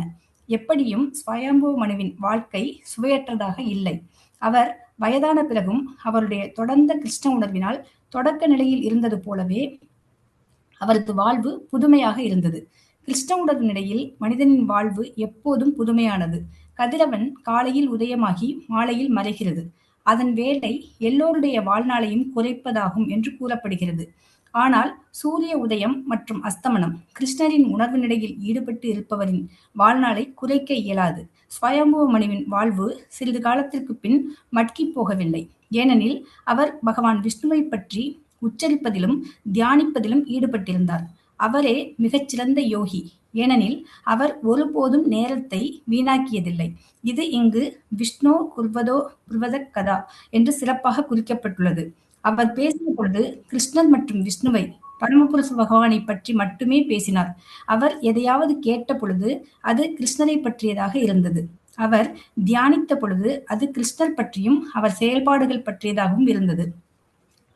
எப்படியும் ஸ்வயம்பு மனுவின் வாழ்க்கை சுவையற்றதாக இல்லை. அவர் வயதான பிறகும் அவருடைய தொடர்ந்த கிருஷ்ண உணர்வினால் தொடக்க நிலையில் இருந்தது போலவே அவரது வாழ்வு புதுமையாக இருந்தது. கிருஷ்ண உணர்வு நிலையில் மனிதனின் வாழ்வு எப்போதும் புதுமையானது. கதிரவன் காலையில் உதயமாகி மாலையில் மறைகிறது. அதன் வேலை எல்லோருடைய வாழ்நாளையும் குறைப்பதாகும் என்று கூறப்படுகிறது. ஆனால் சூரிய உதயம் மற்றும் அஸ்தமனம் கிருஷ்ணரின் உணர்வு நிலையில் ஈடுபட்டு இருப்பவரின் வாழ்நாளை குறைக்க இயலாது. ஸ்வயம்புவ மனுவின் வாழ்வு சிறிது காலத்திற்கு பின் மட்கி போகவில்லை. ஏனெனில் அவர் பகவான் விஷ்ணுவை பற்றி உச்சரிப்பதிலும் தியானிப்பதிலும் ஈடுபட்டிருந்தார். அவரே மிகச்சிறந்த யோகி. ஏனெனில் அவர் ஒருபோதும் நேரத்தை வீணாக்கியதில்லை. இது இங்கு விஷ்ணு குர்வத கதா என்று சிறப்பாக குறிக்கப்பட்டுள்ளது. அவர் பேசிய பொழுது கிருஷ்ணர் மற்றும் விஷ்ணுவை, பரமபுருஷ பகவானை பற்றி மட்டுமே பேசினார். அவர் எதையாவது கேட்ட பொழுது அது கிருஷ்ணரை பற்றியதாக இருந்தது. அவர் தியானித்த பொழுது அது கிருஷ்ணர் பற்றியும் அவர் செயல்பாடுகள் பற்றியதாகவும் இருந்தது.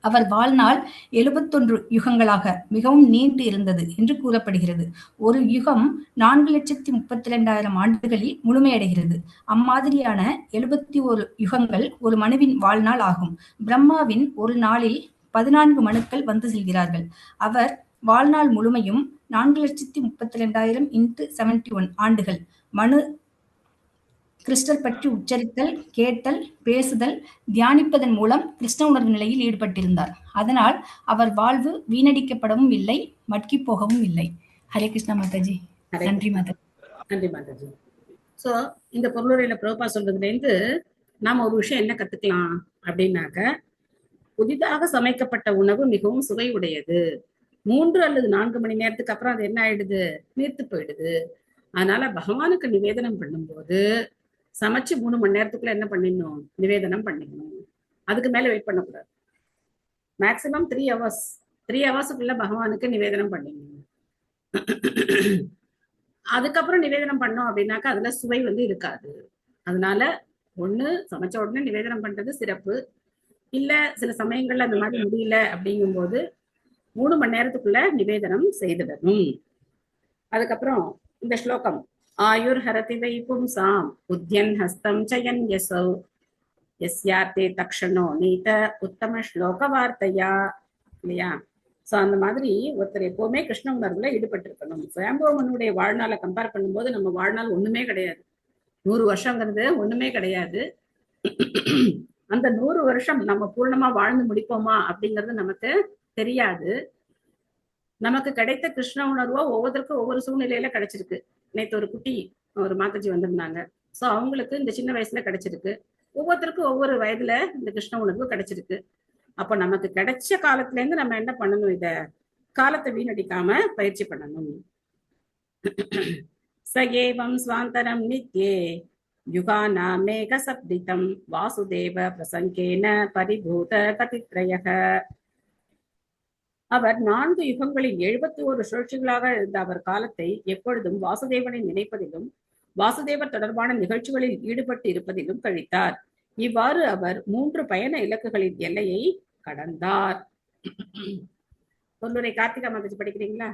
அவர் வாழ்நாள் 71 யுகங்களாக மிகவும் நீண்டு இருந்தது என்று கூறப்படுகிறது. ஒரு யுகம் 4,32,000 ஆண்டுகளில் முழுமையடைகிறது. அம்மாதிரியான 71 யுகங்கள் ஒரு மனுவின் வாழ்நாள் ஆகும். பிரம்மாவின் ஒரு நாளில் 14 மனுக்கள் வந்து செல்கிறார்கள். அவர் வாழ்நாள் முழுமையும் 4,32,000 × 71 ஆண்டுகள் மனு கிருஷ்ணர் பற்றி உச்சரித்தல், கேட்டல், பேசுதல், தியானிப்பதன் மூலம் கிருஷ்ண உணர்வு நிலையில் ஈடுபட்டிருந்தார். அதனால் அவர் வாழ்வு வீணடிக்கப்படவும் இல்லை, மட்கி போகவும் இல்லை. ஹரே கிருஷ்ணா மாதாஜி. நன்றி மாதாஜி. நன்றி மாதாஜி. சோ இந்த பொருளுரையில பிரபுபா சொல்றதுலேருந்து நாம ஒரு விஷயம் என்ன கத்துக்கலாம் அப்படின்னாக்க, புதிதாக சமைக்கப்பட்ட உணவு மிகவும் சுவை உடையது. 3 அல்லது 4 மணி நேரத்துக்கு அப்புறம் அது என்ன ஆயிடுது, நீர்த்து போயிடுது. அதனால பகவானுக்கு நிவேதனம் பண்ணும்போது சமைச்சு 3 மணி நேரத்துக்குள்ள என்ன பண்ணிடணும், நிவேதனம் பண்ணிடணும். அதுக்கு மேல வெயிட் பண்ணக்கூடாது. மேக்சிமம் 3 hours 3 ஹவர்ஸுக்குள்ள பகவானுக்கு நிவேதனம் பண்ணிடணும். அதுக்கப்புறம் நிவேதனம் பண்ணோம் அப்படின்னாக்கா அதுல சுவை இருக்காது. அதனால ஒண்ணு சமைச்ச உடனே நிவேதனம் பண்றது சிறப்பு. இல்ல சில சமயங்கள்ல அந்த மாதிரி முடியல அப்படிங்கும்போது 3 மணி நேரத்துக்குள்ள நிவேதனம் செய்திடணும். அதுக்கப்புறம் இந்த ஸ்லோகம், ஆயுர் ஹரதி வை பும்சாம் உத்யன் ஹஸ்தம் சயன் யசௌ யஸ்யார்த்தே தக்ஷணோ நீத உத்தம ஸ்லோக வார்த்தையா, இல்லையா? சோ அந்த மாதிரி ஒருத்தர் எப்பவுமே கிருஷ்ண உணர்வுல ஈடுபட்டு இருக்கணும். சுயம்புவனுடைய வாழ்நாளை கம்பேர் பண்ணும்போது நம்ம வாழ்நாள் ஒண்ணுமே கிடையாது. 100 வருஷங்கிறது ஒண்ணுமே கிடையாது. அந்த 100 வருஷம் நம்ம பூர்ணமா வாழ்ந்து முடிப்போமா அப்படிங்கிறது நமக்கு தெரியாது. நமக்கு கிடைத்த கிருஷ்ண உணர்வோ ஒவ்வொருத்தருக்கும் ஒவ்வொரு சூழ்நிலையில கிடைச்சிருக்கு. நேற்று ஒரு குட்டி ஒரு மாதாஜி வந்திருந்தாங்க. சோ அவங்களுக்கு இந்த சின்ன வயசுல கிடைச்சிருக்கு. ஒவ்வொருத்தருக்கும் ஒவ்வொரு வயதுல இந்த கிருஷ்ண உணர்வு கிடைச்சிருக்கு. அப்ப நமக்கு கிடைச்ச காலத்துல இருந்து நம்ம என்ன பண்ணணும், இத காலத்தை வீணடிக்காம பயிற்சி பண்ணணும். சகேவம் ஸ்வாந்தரம் நித்யே யுகானா மேக சப்திதம் வாசுதேவ பிரசங்கேன பரிபூத கதித்ரயக. அவர் 4 யுகங்களில் 71 சுழற்சிகளாக இருந்த அவர் காலத்தை எப்பொழுதும் வாசுதேவனை நினைப்பதிலும் வாசுதேவர் தொடர்பான நிகழ்ச்சிகளில் ஈடுபட்டு இருப்பதிலும் கழித்தார். இவ்வாறு அவர் 3 பயண இலக்குகளின் எல்லையை கடந்தார். பொருளுரை கார்த்திகா மாதாஜி படிக்கிறீங்களா?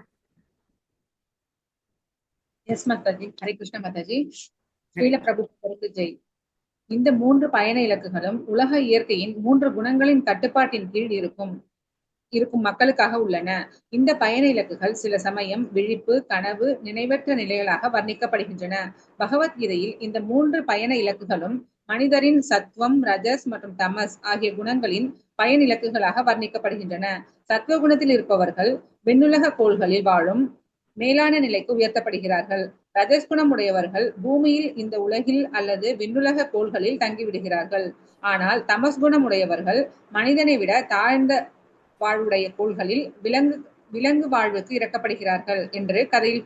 எஸ் மாதாஜி. ஹரே கிருஷ்ண மாதாஜி. ஸ்ரீல பிரபுபாதருக்கு ஜெய். இந்த 3 பயண இலக்குகளும் உலக இயற்கையின் 3 குணங்களின் கட்டுப்பாட்டின் கீழ் இருக்கும் மக்களுக்காக உள்ளன. இந்த பயண இலக்குகள் சில சமயம் விழிப்பு, கனவு, நினைவற்ற நிலைகளாக வர்ணிக்கப்படுகின்றன. பகவத்கீதையில் இந்த 3 பயண இலக்குகளும் மனிதரின் சத்வம், ரஜஸ் மற்றும் தமஸ் ஆகிய குணங்களின் பயன் இலக்குகளாக வர்ணிக்கப்படுகின்றன. சத்வ குணத்தில் இருப்பவர்கள் விண்ணுலக கோள்களில் வாழும் மேலான நிலைக்கு உயர்த்தப்படுகிறார்கள். ரஜஸ் குணம் உடையவர்கள் பூமியில், இந்த உலகில் அல்லது விண்ணுலக கோள்களில் தங்கிவிடுகிறார்கள். ஆனால் தமஸ் குணம் உடையவர்கள் மனிதனை விட தாழ்ந்த வாழ்வுடைய கோள்களில் விலங்கு வாழ்வுக்கு இறக்கப்படுகிறார்கள் என்று கதையில்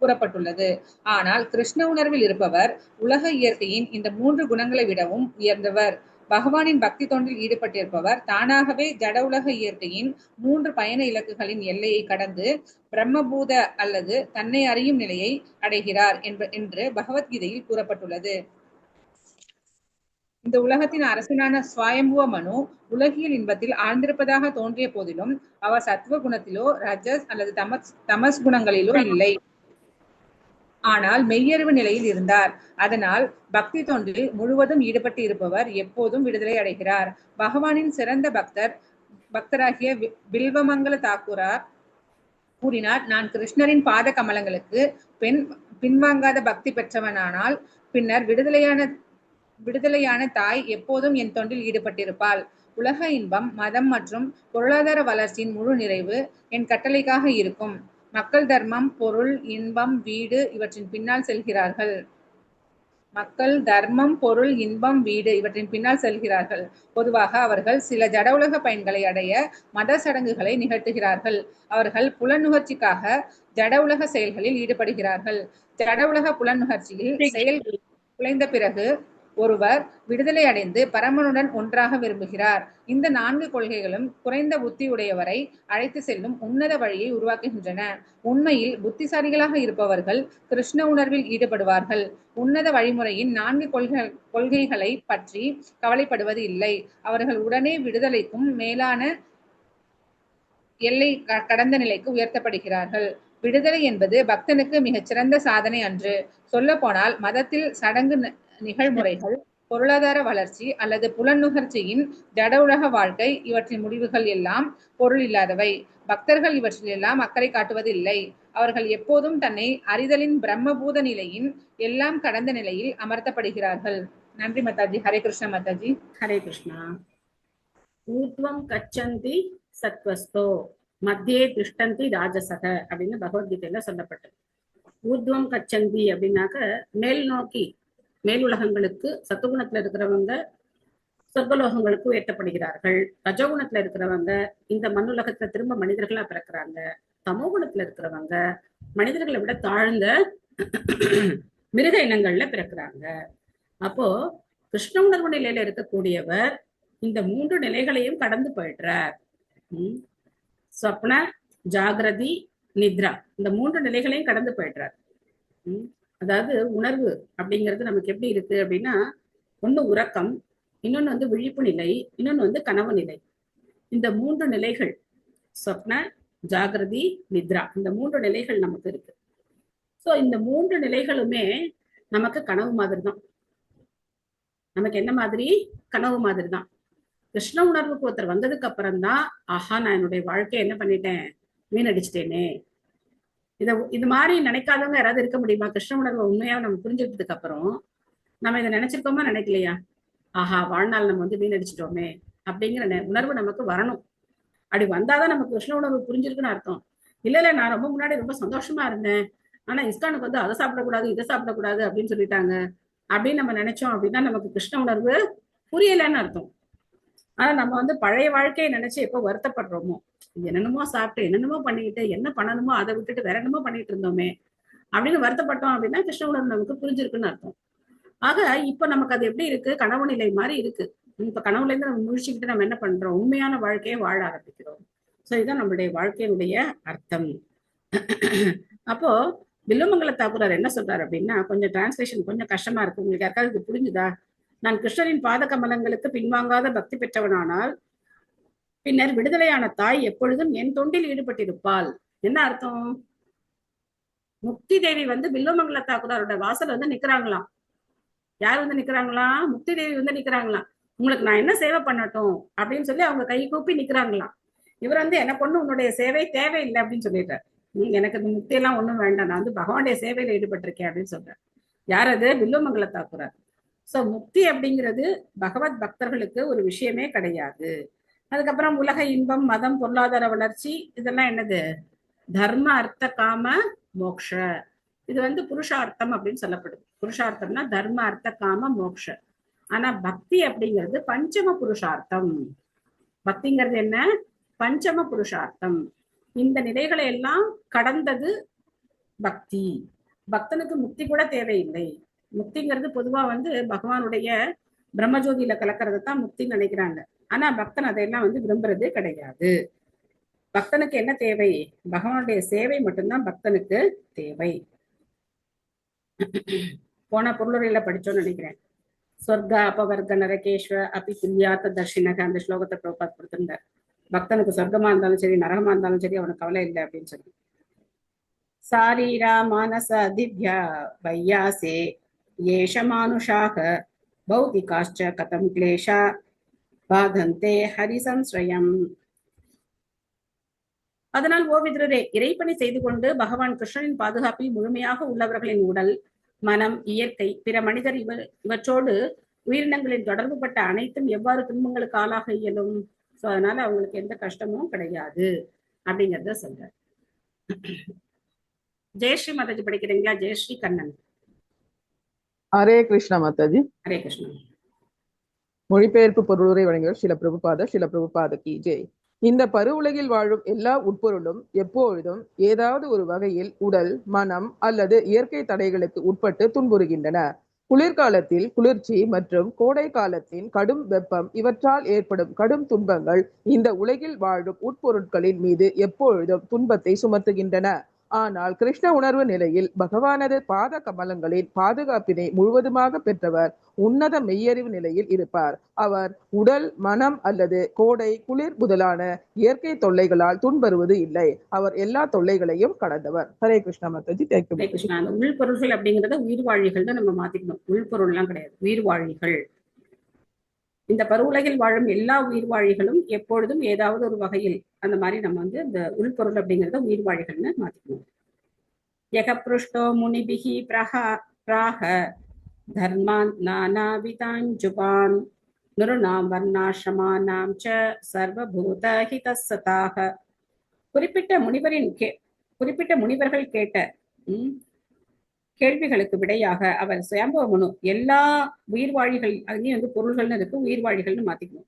கூறப்பட்டுள்ளது. ஆனால் கிருஷ்ண உணர்வில் இருப்பவர் உலக இயற்கையின் இந்த 3 குணங்களை விடவும் உயர்ந்தவர். பகவானின் பக்தி தொண்டில் ஈடுபட்டிருப்பவர் தானாகவே ஜட உலக இயற்கையின் 3 பயண இலக்குகளின் எல்லையை கடந்து பிரம்மபூத அல்லது தன்னை அறியும் நிலையை அடைகிறார் என்று பகவத்கீதையில் கூறப்பட்டுள்ளது. இந்த உலகத்தின் அரசனான ஸ்வயம்புவ மனு உலகியல் இன்பத்தில் ஆழ்ந்திருப்பதாக தோன்றிய போதிலும் அவர் சத்துவ குணத்திலோ ரஜஸ் அல்லது தமஸ் குணங்களிலோ இல்லை. ஆனால் மெய்யறிவு நிலையில் இருந்தார். அதனால் பக்தி தொண்டில் முழுவதும் ஈடுபட்டு இருப்பவர் எப்போதும் விடுதலை அடைகிறார். பகவானின் சிறந்த பக்தராகிய பில்வமங்கல தாக்கூரார் கூறினார், நான் கிருஷ்ணரின் பாத கமலங்களுக்கு பின்வாங்காத பக்தி பெற்றவனானால் பின்னர் விடுதலையான தாய் எப்போதும் என் தொண்டில் ஈடுபட்டிருப்பாள். உலக இன்பம், மதம் மற்றும் பொருளாதார வளர்ச்சியின் முழு நிறைவு என் கட்டளைக்காக இருக்கும். மக்கள் தர்மம், பொருள், இன்பம், வீடு இவற்றின் பின்னால் செல்கிறார்கள். பொதுவாக அவர்கள் சில ஜட உலக பயன்களை அடைய மத சடங்குகளை நிகழ்த்துகிறார்கள். அவர்கள் புலநுகர்ச்சிக்காக ஜட உலக செயல்களில் ஈடுபடுகிறார்கள். ஜட உலக புலநுகர்ச்சியில் செயல் குலைந்த பிறகு ஒருவர் விடுதலை அடைந்து பரமனுடன் ஒன்றாக விரும்புகிறார். இந்த 4 கொள்கைகளும் குறைந்த புத்தி உடையவரை அழைத்து செல்லும் உன்னத வழியை உருவாக்குகின்றன. உண்மையில் புத்திசாலிகளாக இருப்பவர்கள் கிருஷ்ண உணர்வில் ஈடுபடுவார்கள். உன்னத வழிமுறையின் 4 கொள்கைகளை பற்றி கவலைப்படுவது இல்லை. அவர்கள் உடனே விடுதலைக்கும் மேலான எல்லை கடந்த நிலைக்கு உயர்த்தப்படுகிறார்கள். விடுதலை என்பது பக்தனுக்கு மிகச்சிறந்த சாதனை அன்று. சொல்ல போனால் மதத்தில் சடங்கு நிகழ்முறைகள், பொருளாதார வளர்ச்சி அல்லது புலநுகர்ச்சியின் ஜட உலக வாழ்க்கை இவற்றின் முடிவுகள் எல்லாம் பொருள் இல்லாதவை. பக்தர்கள் இவற்றில் எல்லாம் அக்கறை காட்டுவது இல்லை. அவர்கள் எப்போதும் தன்னை அறிதலின் பிரம்மபூத நிலையின் எல்லாம் கடந்த நிலையில் அமர்த்தப்படுகிறார்கள். நன்றி மாதாஜி. ஹரே கிருஷ்ணா மாதாஜி. ஹரே கிருஷ்ணா. ஊர்த்வம் கச்சந்தி சத்வஸ்தோ மத்தியே திஷ்டந்தி ராஜசக அப்படின்னு பகவத்கீதையில சொல்லப்பட்டது. ஊர்த்வம் கச்சந்தி அப்படின்னாக்க மேல் நோக்கி, மேல் உலகங்களுக்கு சத்துகுணத்துல இருக்கிறவங்க சொர்க்கலோகங்களுக்கு உயர்த்தப்படுகிறார்கள். ரஜோகுணத்துல இருக்கிறவங்க இந்த மண்ணுலகத்துல திரும்ப மனிதர்களா பிறக்கிறாங்க. தமோகுணத்துல இருக்கிறவங்க மனிதர்களை விட தாழ்ந்த மிருக இனங்கள்ல பிறக்கிறாங்க. அப்போ கிருஷ்ண உணர்வு நிலையில இருக்கக்கூடியவர் இந்த 3 நிலைகளையும் கடந்து போயிடுறார். ஸ்வப்ன, ஜாகிரதி, நித்ரா இந்த 3 நிலைகளையும் கடந்து போயிடுறார். அதாவது உணர்வு அப்படிங்கிறது நமக்கு எப்படி இருக்கு அப்படின்னா, ஒண்ணு உறக்கம், இன்னொன்னு விழிப்பு நிலை, இன்னொன்னு கனவு நிலை. இந்த 3 நிலைகள் ஸ்வப்ன, ஜாகிரதி, நித்ரா இந்த 3 நிலைகள் நமக்கு இருக்கு. சோ இந்த 3 நிலைகளுமே நமக்கு கனவு மாதிரி தான். நமக்கு என்ன மாதிரி? கனவு மாதிரி தான். கிருஷ்ண உணர்வுக்கு ஒருத்தர் வந்ததுக்கு அப்புறம் தான், ஆஹா நான் என்னுடைய வாழ்க்கையை என்ன பண்ணிட்டேன், வீணடிச்சிட்டேனே. இது மாதிரி நினைக்காதவங்க யாராவது இருக்க முடியுமா? கிருஷ்ண உணர்வை உண்மையா நம்ம புரிஞ்சுக்கிட்டதுக்கு அப்புறம் நம்ம இதை நினைச்சிருக்கோமா, நினைக்கலையா? ஆஹா வாழ்நாள் நம்ம வீணடிச்சிட்டோமே அப்படிங்கிற உணர்வு நமக்கு வரணும். அப்படி வந்தாதான் நமக்கு கிருஷ்ண உணர்வு புரிஞ்சிருக்குன்னு அர்த்தம். இல்ல நான் ரொம்ப முன்னாடி ரொம்ப சந்தோஷமா இருந்தேன், ஆனா இஸ்கானுக்கு அதை சாப்பிடக்கூடாது இதை சாப்பிடக்கூடாது அப்படின்னு சொல்லிட்டாங்க அப்படின்னு நம்ம நினைச்சோம் அப்படின்னா நமக்கு கிருஷ்ண உணர்வு புரியலன்னு அர்த்தம். ஆனா நம்ம பழைய வாழ்க்கையை நினைச்சு எப்போ வருத்தப்படுறோமோ, என்னென்னமோ சாப்பிட்டு என்னென்னமோ பண்ணிக்கிட்டு என்ன பண்ணணுமோ அதை விட்டுட்டு வேற என்னமோ பண்ணிட்டு இருந்தோமே அப்படின்னு வருத்தப்பட்டோம் அப்படின்னா கிருஷ்ண உணர்வு நமக்கு புரிஞ்சிருக்குன்னு அர்த்தம். ஆக இப்ப நமக்கு அது எப்படி இருக்கு? கனவு நிலை மாதிரி இருக்கு. இப்ப கனவுல இருந்து நம்ம முழிச்சுக்கிட்டு நம்ம என்ன பண்றோம்? உண்மையான வாழ்க்கையை வாழ ஆரம்பிக்கிறோம். சோ இதுதான் நம்மளுடைய வாழ்க்கையினுடைய அர்த்தம். அப்போ வில்லுமங்கல தாக்கூரார் என்ன சொல்றாரு அப்படின்னா, கொஞ்சம் டிரான்ஸ்லேஷன் கொஞ்சம் கஷ்டமா இருக்கு. உங்களுக்கு யாருக்காவது இது புரிஞ்சுதா? நான் கிருஷ்ணரின் பாத கமலங்களுக்கு பின்வாங்காத பக்தி பெற்றவனானால் பின்னர் விடுதலையான தாய் எப்பொழுதும் என் தொண்டில் ஈடுபட்டிருப்பாள். என்ன அர்த்தம்? முக்தி தேவி வில்லுமங்கல தாக்கூராரோட வாசல் நிக்கிறாங்களாம். யார் நிக்கிறாங்களாம்? முக்தி தேவி நிக்கிறாங்களாம். உங்களுக்கு நான் என்ன சேவை பண்ணட்டும் அப்படின்னு சொல்லி அவங்க கை கூப்பி நிக்கிறாங்களாம். இவர் எனக்கு ஒண்ணு உன்னுடைய சேவை தேவையில்லை அப்படின்னு சொல்லிட்டார். எனக்கு இந்த முக்தி எல்லாம் ஒண்ணும் வேண்டாம், நான் பகவானுடைய சேவையில ஈடுபட்டிருக்கேன் அப்படின்னு சொல்றேன். யார் அது? வில்லுமங்கல தாக்கூரார். சோ முக்தி அப்படிங்கிறது பகவத் பக்தர்களுக்கு ஒரு விஷயமே கிடையாது. அதுக்கப்புறம் உலக இன்பம், மதம், பொருளாதார வளர்ச்சி இதெல்லாம் என்னது? தர்ம, அர்த்த, காம, மோக்ஷ. இது புருஷார்த்தம் அப்படின்னு சொல்லப்படுது. புருஷார்த்தம்னா தர்ம, அர்த்த, காம, மோக்ஷ. ஆனா பக்தி அப்படிங்கிறது பஞ்சம புருஷார்த்தம். பக்திங்கிறது என்ன? பஞ்சம புருஷார்த்தம். இந்த நிலைகளை எல்லாம் கடந்தது பக்தி. பக்தனுக்கு முக்தி கூட தேவையில்லை. முக்திங்கிறது பொதுவா பகவானுடைய பிரம்மஜோதியில கலக்கிறது தான் முக்தின்னு நினைக்கிறாங்க. ஆனா பக்தன் அதையெல்லாம் விரும்புறதே கிடையாது. பக்தனுக்கு என்ன தேவை? பகவானுடைய சேவை மட்டும்தான் பக்தனுக்கு தேவை. போன பொருளுரையில படிச்சோன்னு நினைக்கிறேன். சொர்க்க அபவர்க்க நரகேஸ்வர அபி துல்யாத்த தர்ஷினக அந்த ஸ்லோகத்தை பிரபாத் கொடுத்திருந்தார். பக்தனுக்கு சொர்க்கமா இருந்தாலும் சரி நரகமா இருந்தாலும் சரி அவனுக்கு கவலை இல்லை அப்படின்னு சொல்லி. சாரீரா மானச திவ்யா வையாசே ஏஷ மானுஷாக பௌதிகாஷ்ச கதம் கிளேஷா பாதந்தே ஹரிசம்ஸ்ரயம். அதனால் ஓ விதுரரே, இறைப்பணி செய்து கொண்டு பகவான் கிருஷ்ணனின் பாதுகாப்பில் முழுமையாக உள்ளவர்களின் உடல், மனம், இயற்கை, பிற மனிதர் இவற்றோடு உயிரினங்களின் தொடர்பு பட்ட அனைத்தும் எவ்வாறு துன்பங்களுக்கு ஆளாக இயலும்? சோ அதனால அவங்களுக்கு எந்த கஷ்டமும் கிடையாது அப்படிங்கறத சொல்றாரு. ஜெயஸ்ரீ மாதாஜி படிக்கிறீங்களா? ஜெயஸ்ரீ கண்ணன். ஹரே கிருஷ்ணா மாதாஜி. ஹரே கிருஷ்ணா. மொழிபெயர்ப்பு பொருளுரை வழங்கியவர் ஸ்ரீல பிரபுபாத கி ஜெய். இந்த பருவுலகில் வாழும் எல்லா உட்பொருளும் எப்பொழுதும் ஏதாவது ஒரு வகையில் உடல், மனம் அல்லது இயற்கை தடைகளுக்கு உட்பட்டு துன்புறுகின்றன. குளிர்காலத்தில் குளிர்ச்சி மற்றும் கோடை காலத்தின் கடும் வெப்பம் இவற்றால் ஏற்படும் கடும் துன்பங்கள் இந்த உலகில் வாழும் உட்பொருட்களின் மீது எப்பொழுதும் துன்பத்தை சுமத்துகின்றன. ஆனால் கிருஷ்ண உணர்வு நிலையில் பகவானது பாத கமலங்களின் பாதுகாப்பினை முழுவதுமாக பெற்றவர் உன்னத மெய்யறிவு நிலையில் இருப்பார். அவர் உடல், மனம் அல்லது கோடை, குளிர் முதலான இயற்கை தொல்லைகளால் துன்புறுவது இல்லை. அவர் எல்லா தொல்லைகளையும் கடந்தவர். ஹரே கிருஷ்ணா மாதாஜி. ஹரே கிருஷ்ணா. அந்த உள்பொருள்கள் அப்படிங்கறத உயிர்வாழிகள்னு நம்ம மாத்திக்கணும். உள்பொருள் எல்லாம் கிடையாது, உயிர்வாழிகள். இந்த பருவுலகில் வாழும் எல்லா உயிர்வாழிகளும் எப்பொழுதும் ஏதாவது ஒரு வகையில் அந்த மாதிரி நம்ம வந்து இந்த உள்பொருள் அப்படிங்கிறத உயிர்வாழிகள்னு மாத்திக்கணும். யகப்ருஷ்டோ முனிபிஹி பிராஹ தர்மான் நானாவிதாஞ்சுபான் நிருணாம் வர்ணாசிரமானாம் ச சர்வபூத ஹிதஸ்ஸதாக. குறிப்பிட்ட முனிவர்கள் கேட்ட கேள்விகளுக்கு விடையாக அவர் சுயம்பவ மனு எல்லா உயிர்வாழிகள், அங்கேயும் வந்து பொருள்கள்னு இருக்கு, உயிர்வாழிகள்னு மாத்திக்கணும்,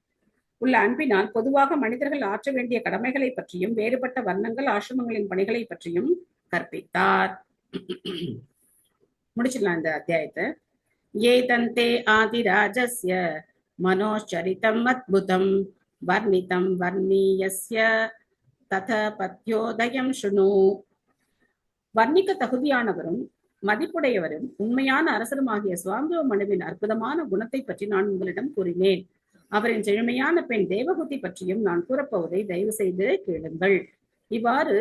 உள்ள அன்பினால் பொதுவாக மனிதர்கள் ஆற்ற வேண்டிய கடமைகளை பற்றியும் வேறுபட்ட வர்ணங்கள் ஆசிரமங்களின் பணிகளை பற்றியும் கற்பித்தார். முடிச்சிடலாம் இந்த அத்தியாயத்தை. ஏ தந்தே ஆதிராஜஸ்ய மனோச்சரிதம் அத்புதம் வர்ணிதம் வர்ணீயஸ்ய தத பத்யோதயம் சுணு. வர்ணிக்க தகுதியானவரும் மதிப்புடையவரும் உண்மையான அரசருமாகிய சுவாம்பவ மனுவின் அற்புதமான குணத்தை பற்றி நான் உங்களிடம் கூறினேன். அவரின் செழுமையான பெண் தேவகூதி பற்றியும் நான் கூறப்போவதை தயவு செய்து கேளுங்கள். இவ்வாறு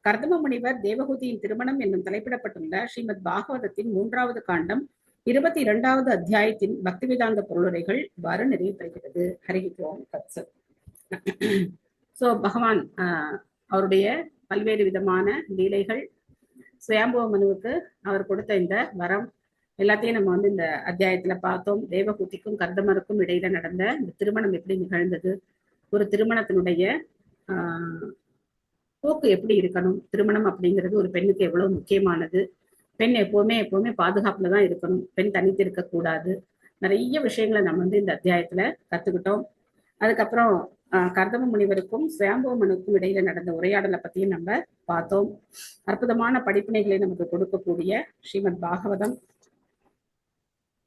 கர்தம முனிவர் தேவகூதியின் திருமணம் என்னும் தலைப்பிடப்பட்டுள்ள ஸ்ரீமத் பாகவதத்தின் 3வது காண்டம் 22வது அத்தியாயத்தின் பக்தி வேதாந்த பொருளுரைகள் இவ்வாறு நிறைவு பெறுகிறது. ஹரி ஓம் தத்சத். சோ பகவான் அவருடைய பல்வேறு விதமான லீலைகள், சுயம்பவ மனுவுக்கு அவர் கொடுத்த இந்த வரம் எல்லாத்தையும் நம்ம வந்து இந்த அத்தியாயத்துல பார்த்தோம். தேவகூதிக்கும் கர்தமருக்கும் இடையில நடந்த இந்த திருமணம் எப்படி நிகழ்ந்தது, ஒரு திருமணத்தினுடைய போக்கு எப்படி இருக்கணும், திருமணம் அப்படிங்கிறது ஒரு பெண்ணுக்கு எவ்வளவு முக்கியமானது, பெண் எப்பவுமே பாதுகாப்புல தான் இருக்கணும், பெண் தனித்து இருக்கக்கூடாது, நிறைய விஷயங்களை நம்ம வந்து இந்த அத்தியாயத்துல கத்துக்கிட்டோம். அதுக்கப்புறம் கர்தம முனிவருக்கும் சுயம்பவ மனுவுக்கும் இடையில நடந்த உரையாடலை பத்தியும் நம்ம பார்த்தோம். அற்புதமான படிப்பினைகளை நமக்கு கொடுக்கக்கூடிய ஸ்ரீமத் பாகவதம்.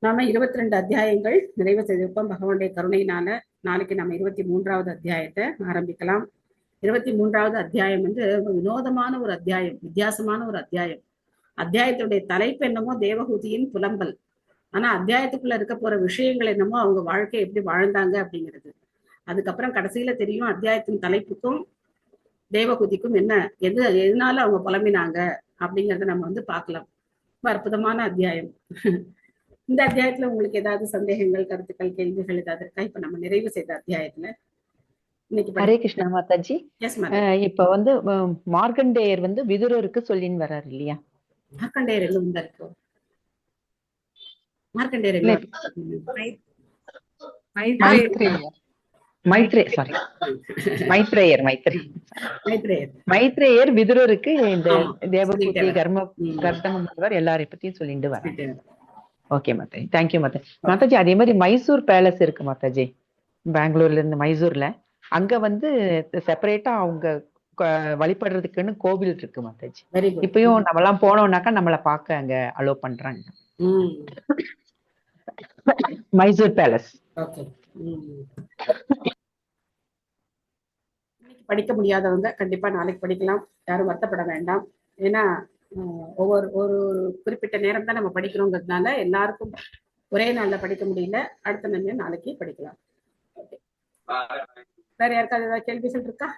நாம 22 அத்தியாயங்கள் நிறைவு செய்திருப்போம். பகவானுடைய கருணையினால நாளைக்கு நம்ம 23வது அத்தியாயத்தை ஆரம்பிக்கலாம். 23வது அத்தியாயம் வந்து வினோதமான ஒரு அத்தியாயம், வித்தியாசமான ஒரு அத்தியாயம். அத்தியாயத்துடைய தலைப்பு என்னமோ தேவகூதியின் புலம்பல், ஆனா அத்தியாயத்துக்குள்ள இருக்க போற விஷயங்கள் என்னமோ அவங்க வாழ்க்கை எப்படி வாழ்ந்தாங்க அப்படிங்கிறது. அதுக்கப்புறம் கடைசியில தெரியும் அத்தியாயத்தின் தலைப்புக்கும் தேவகூதிக்கும் என்ன எதனால அவங்க புலம்பினாங்க அப்படிங்கறத நம்ம வந்து பார்க்கலாம். ரொம்ப அற்புதமான அத்தியாயம். இந்த அத்தியாயத்துல உங்களுக்கு ஏதாவது சந்தேகங்கள், கருத்துக்கள், கேள்விகள் ஏதாவது இருக்கா? இப்ப நம்ம நிறைவு செய்த அத்தியாயத்துல இன்னைக்கு ஹரே கிருஷ்ணா மாதாஜி. எஸ் மாதாஜி. இப்ப வந்து மார்க்கண்டேயர் வந்து விதுரருக்கு சொல்லின்னு வர்றாரு இல்லையா? மார்க்கண்டேயர் எங்க இருந்தா இருக்கு? மார்க்கண்டேயர் மைத்ரேயர் விதுரருக்கு இந்த தேவகூதி கர்தம முனிவர் எல்லாரையும் பத்தியும் சொல்லிட்டு வர்றாரு. Okay Mataji, thank you Mataji. மாதாஜி அதே மாதிரி மைசூர் பேலஸ் இருக்கு மாதாஜி, பெங்களூர்ல இருந்து மைசூர்ல. அங்க வந்து செப்பரேட்டா அவங்க வழிபடுறதுக்குன்னு கோவில் இருக்கு மாதாஜி. இப்பயும் நம்ம எல்லாம் போனோம்னாக்கா நம்மள பாக்க அங்க அலோ பண்றாங்க. மைசூர் பேலஸ். இன்னைக்கு படிக்க முடியாதவங்க கண்டிப்பா நாளைக்கு படிக்கலாம், யாரும் வருத்தப்பட வேண்டாம். ஏன்னா ஒரு குறிப்பிட்ட நேரம் தான் நம்ம படிக்கிறோங்கிறதுனால எல்லாருக்கும் ஒரே நாள்ல படிக்க முடியல, அடுத்த நாள் நாளைக்கு படிக்கலாம். வேற யாருக்காவது ஏதாவது கேள்விகள் இருக்கா?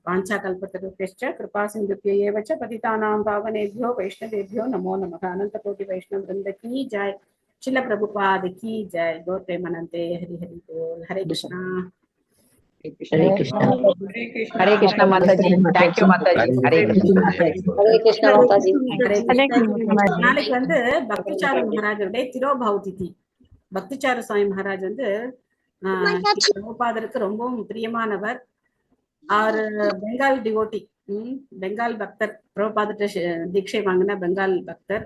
வாஞ்சா கல்பத்தருभ्यश्च कृपा सिन्धुभ्यो एव च पतितानां पावनेभ्यो वैष्णवेभ्यो नमो नमः। अनंत कोटि वैष्णव वृंद की जय, शिल प्रभुपाद की जय। गौर प्रेमानंदे हरि हरि बोल। हरे कृष्णा। ஹரே கிருஷ்ணா. ஹரே கிருஷ்ணா மாதாஜி. தேங்க்யூ மாதாஜி. ஹரே கிருஷ்ணா. ஹரே கிருஷ்ணா மாதாஜி. நாளைக்கு வந்து பக்திச்சாரு மகாராஜருடைய திரோபாவ திதி. பக்திச்சாரு சுவாமி மகாராஜ் வந்து பிரபுபாதருக்கு ரொம்பவும் பிரியமானவர். அவர் பெங்கால் டிவோட்டி, பெங்கால் பக்தர். பிரபுபாதர்கிட்ட தீட்சை வாங்கின பெங்கால் பக்தர்,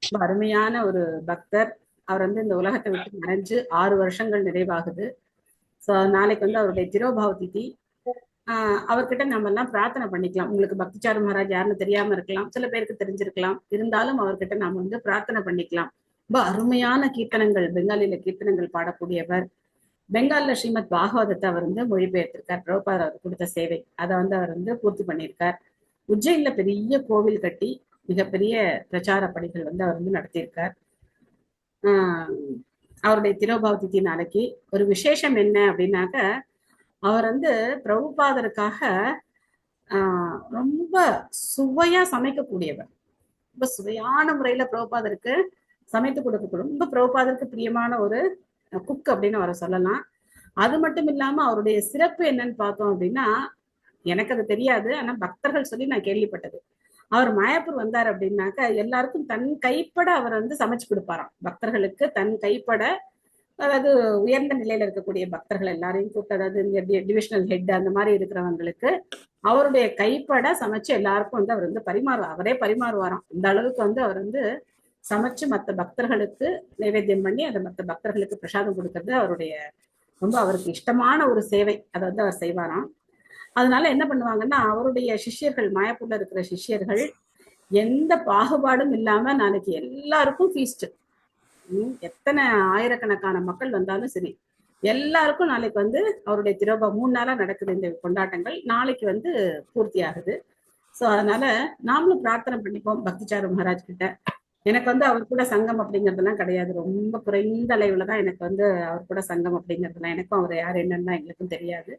ரொம்ப அருமையான ஒரு பக்தர். அவர் வந்து இந்த உலகத்தை விட்டு மறைஞ்சு 6 வருஷங்கள் நிறைவாகுது. ஸோ நாளைக்கு வந்து அவருடைய திரோபாவ திதி. அவர்கிட்ட நம்ம எல்லாம் பிரார்த்தனை பண்ணிக்கலாம். உங்களுக்கு பக்திச்சாரு மகாராஜ் யாருன்னு தெரியாம இருக்கலாம், சில பேருக்கு தெரிஞ்சிருக்கலாம். இருந்தாலும் அவர்கிட்ட நாம வந்து பிரார்த்தனை பண்ணிக்கலாம். ரொம்ப அருமையான கீர்த்தனங்கள், பெங்காலில கீர்த்தனங்கள் பாடக்கூடியவர். பெங்கால்ல ஸ்ரீமத் பாகவதத்தை அவர் வந்து மொழிபெயர்த்திருக்கார். பிரபுபாதர் அவர் கொடுத்த சேவை அதை வந்து அவர் வந்து பூர்த்தி பண்ணியிருக்கார். உஜ்ஜைன்ல பெரிய கோவில் கட்டி மிகப்பெரிய பிரச்சார பணிகள் வந்து அவர் வந்து நடத்தியிருக்கார். அவருடைய திரோபாவ திதி நாளைக்கு. ஒரு விசேஷம் என்ன அப்படின்னாக்க, அவர் வந்து பிரபுபாதருக்காக ரொம்ப சுவையா சமைக்கக்கூடியவர். ரொம்ப சுவையான முறையில பிரபுபாதருக்கு சமைத்து கொடுக்க ரொம்ப பிரபுபாதருக்கு பிரியமான ஒரு குக் அப்படின்னு அவரை சொல்லலாம். அது மட்டும் இல்லாம அவருடைய சிறப்பு என்னன்னு பார்த்தோம் அப்படின்னா, எனக்கு அது தெரியாது, ஆனா பக்தர்கள் சொல்லி நான் கேள்விப்பட்டது. அவர் மாயாப்பூர் வந்தார் அப்படின்னாக்க எல்லாருக்கும் தன் கைப்பட அவர் வந்து சமைச்சு கொடுப்பாராம். பக்தர்களுக்கு தன் கைப்பட, அதாவது உயர்ந்த நிலையில இருக்கக்கூடிய பக்தர்கள் எல்லாரையும் கூப்பிட்டு, அதாவது டிவிஷனல் ஹெட் அந்த மாதிரி இருக்கிறவங்களுக்கு அவருடைய கைப்பட சமைச்சு எல்லாருக்கும் வந்து அவர் வந்து அவரே பரிமாறுவாராம். இந்த அளவுக்கு வந்து அவர் வந்து சமைச்சு மற்ற பக்தர்களுக்கு நைவேத்தியம் பண்ணி அதை மற்ற பக்தர்களுக்கு பிரசாதம் கொடுக்கறது அவருடைய ரொம்ப அவருக்கு இஷ்டமான ஒரு சேவை. அதை வந்து அவர் செய்வாராம். அதனால என்ன பண்ணுவாங்கன்னா, அவருடைய சிஷ்யர்கள், மாயாப்பூர்ல இருக்கிற சிஷ்யர்கள் எந்த பாகுபாடும் இல்லாம நாளைக்கு எல்லாருக்கும் ஃபீஸ்ட். எத்தனை ஆயிரக்கணக்கான மக்கள் வந்தாலும் சரி, எல்லாருக்கும் நாளைக்கு வந்து அவருடைய திரோபா 3 நாளா நடக்குது இந்த கொண்டாட்டங்கள். நாளைக்கு வந்து பூர்த்தி ஆகுது. ஸோ அதனால நாமளும் பிரார்த்தனை பண்ணிப்போம் பக்திச்சாரு மகாராஜ் கிட்ட. எனக்கு வந்து அவர் கூட சங்கம் அப்படிங்கிறதுலாம் கிடையாது. ரொம்ப குறைந்த அளவுல தான் எனக்கு வந்து அவர் கூட சங்கம் அப்படிங்கிறதுலாம். எனக்கும் அவர் யார் என்னன்னா எங்களுக்கும் தெரியாது.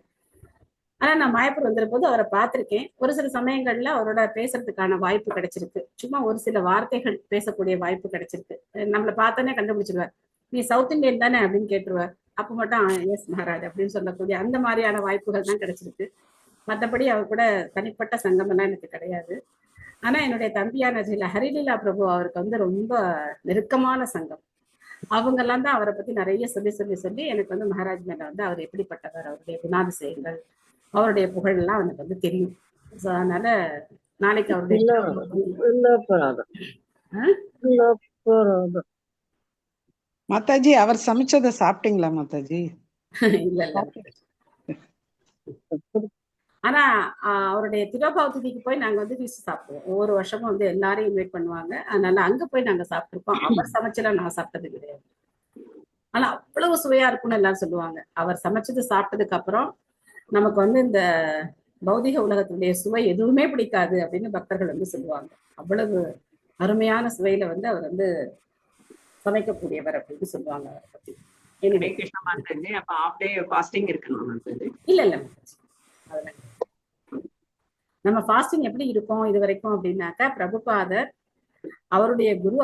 ஆனா நான் மாயப்பூர் வந்திருப்போது அவரை பார்த்திருக்கேன். ஒரு சில சமயங்கள்ல அவரோட பேசுறதுக்கான வாய்ப்பு கிடைச்சிருக்கு. சும்மா ஒரு சில வார்த்தைகள் பேசக்கூடிய வாய்ப்பு கிடைச்சிருக்கு. நம்மளை பார்த்தோன்னே கண்டுபிடிச்சிருவார். நீ சவுத் இந்தியன் தானே அப்படின்னு கேட்டுருவார். அப்ப மட்டும் எஸ் மகாராஜ் அப்படின்னு சொல்லக்கூடிய அந்த மாதிரியான வாய்ப்புகள் தான் கிடைச்சிருக்கு. மற்றபடி அவர் கூட தனிப்பட்ட சங்கம் எல்லாம் எனக்கு கிடையாது. ஆனா என்னுடைய தம்பியான ஹரிலீலா பிரபு அவருக்கு வந்து ரொம்ப நெருக்கமான சங்கம். அவங்க எல்லாம் தான் அவரை பத்தி நிறைய சொல்லி எனக்கு வந்து மகாராஜ் மேல வந்து அவர் எப்படிப்பட்டவர், அவருடைய குணாதிசயங்கள், அவருடைய புகழ் எல்லாம் எனக்கு வந்து தெரியும். அதனால நாளைக்கு அவருடைய மாதாஜி அவர் சமைச்சதை சாப்பிட்டீங்களா மாதாஜி? இல்ல இல்ல. ஆனா அவருடைய திரோபாவ திதிக்கு போய் நாங்க வந்து ஃபீஸ்ட் சாப்பிடுவோம். ஒவ்வொரு வருஷமும் வந்து எல்லாரையும் இன்வைட் பண்ணுவாங்க. அதனால அங்க போய் நாங்க சாப்பிட்டுருக்கோம். அவர் சமைச்செல்லாம் நான் சாப்பிட்டது கிடையாது. ஆனா அவ்வளவு சுவையா இருக்கும்னு எல்லாரும் சொல்லுவாங்க. அவர் சமைச்சது சாப்பிட்டதுக்கு அப்புறம் நமக்கு வந்து இந்த பௌதிக உலகத்தினுடைய சுவை எதுவுமே பிடிக்காது அப்படின்னு பக்தர்கள் வந்து சொல்லுவாங்க. அவ்வளவு அருமையான சுவையில வந்து அவர் வந்து சமைக்கக்கூடியவர் அப்படின்னு சொல்லுவாங்க அவரை பத்தி. இல்ல இல்ல அதெல்லாம் நம்ம ஃபாஸ்டிங் எப்படி இருக்கும் இது வரைக்கும் அப்படின்னாக்கா, பிரபுபாதர், அவருடைய குரு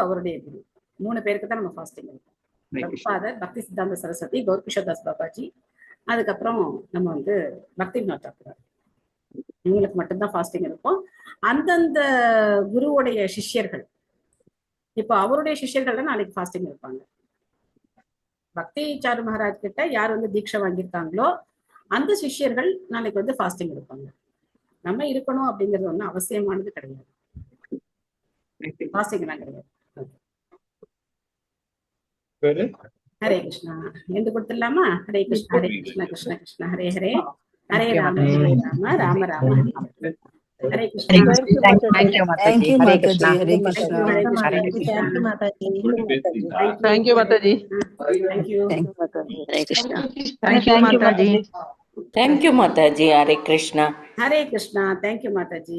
3 பேருக்கு தான் நம்ம ஃபாஸ்டிங் இருக்கும். பிரபுபாதர், பக்தி சித்தாந்த சரஸ்வதி, கௌர்கிஷோர் தாஸ் பாபாஜி, அதுக்கப்புறம் நம்ம வந்து பக்தி வினோத் தாக்கூர், இவங்களுக்கு மட்டும்தான் ஃபாஸ்டிங் இருக்கும். அந்தந்த குருவுடைய சிஷ்யர்கள், இப்போ அவருடைய சிஷ்யர்கள் தான் நாளைக்கு ஃபாஸ்டிங் இருப்பாங்க. பக்தி சாரு மகாராஜ் கிட்ட யார் வந்து தீட்சை வாங்கியிருக்காங்களோ அந்த சிஷ்யர்கள் நாளைக்கு வந்து ஃபாஸ்டிங் இருப்பாங்க. நம்ம இருக்கணும் அப்படிங்கிறது ஒன்றும் அவசியமானது கிடையாது. ஃபாஸ்டிங் எல்லாம் கிடையாது. ஹரே கிருஷ்ணா என்று கொடுத்துடலாமா? Hare Krishna Hare Krishna Krishna Krishna Hare Hare, Hare Rama Hare Rama Rama Rama Hare Krishna. Thank you Mataji. Hare Krishna. Hare Krishna. Thank you Mataji. Thank you. Hare Krishna. Thank you Mataji. Thank you Mataji. Hare Krishna. Hare Krishna. Thank you Mataji.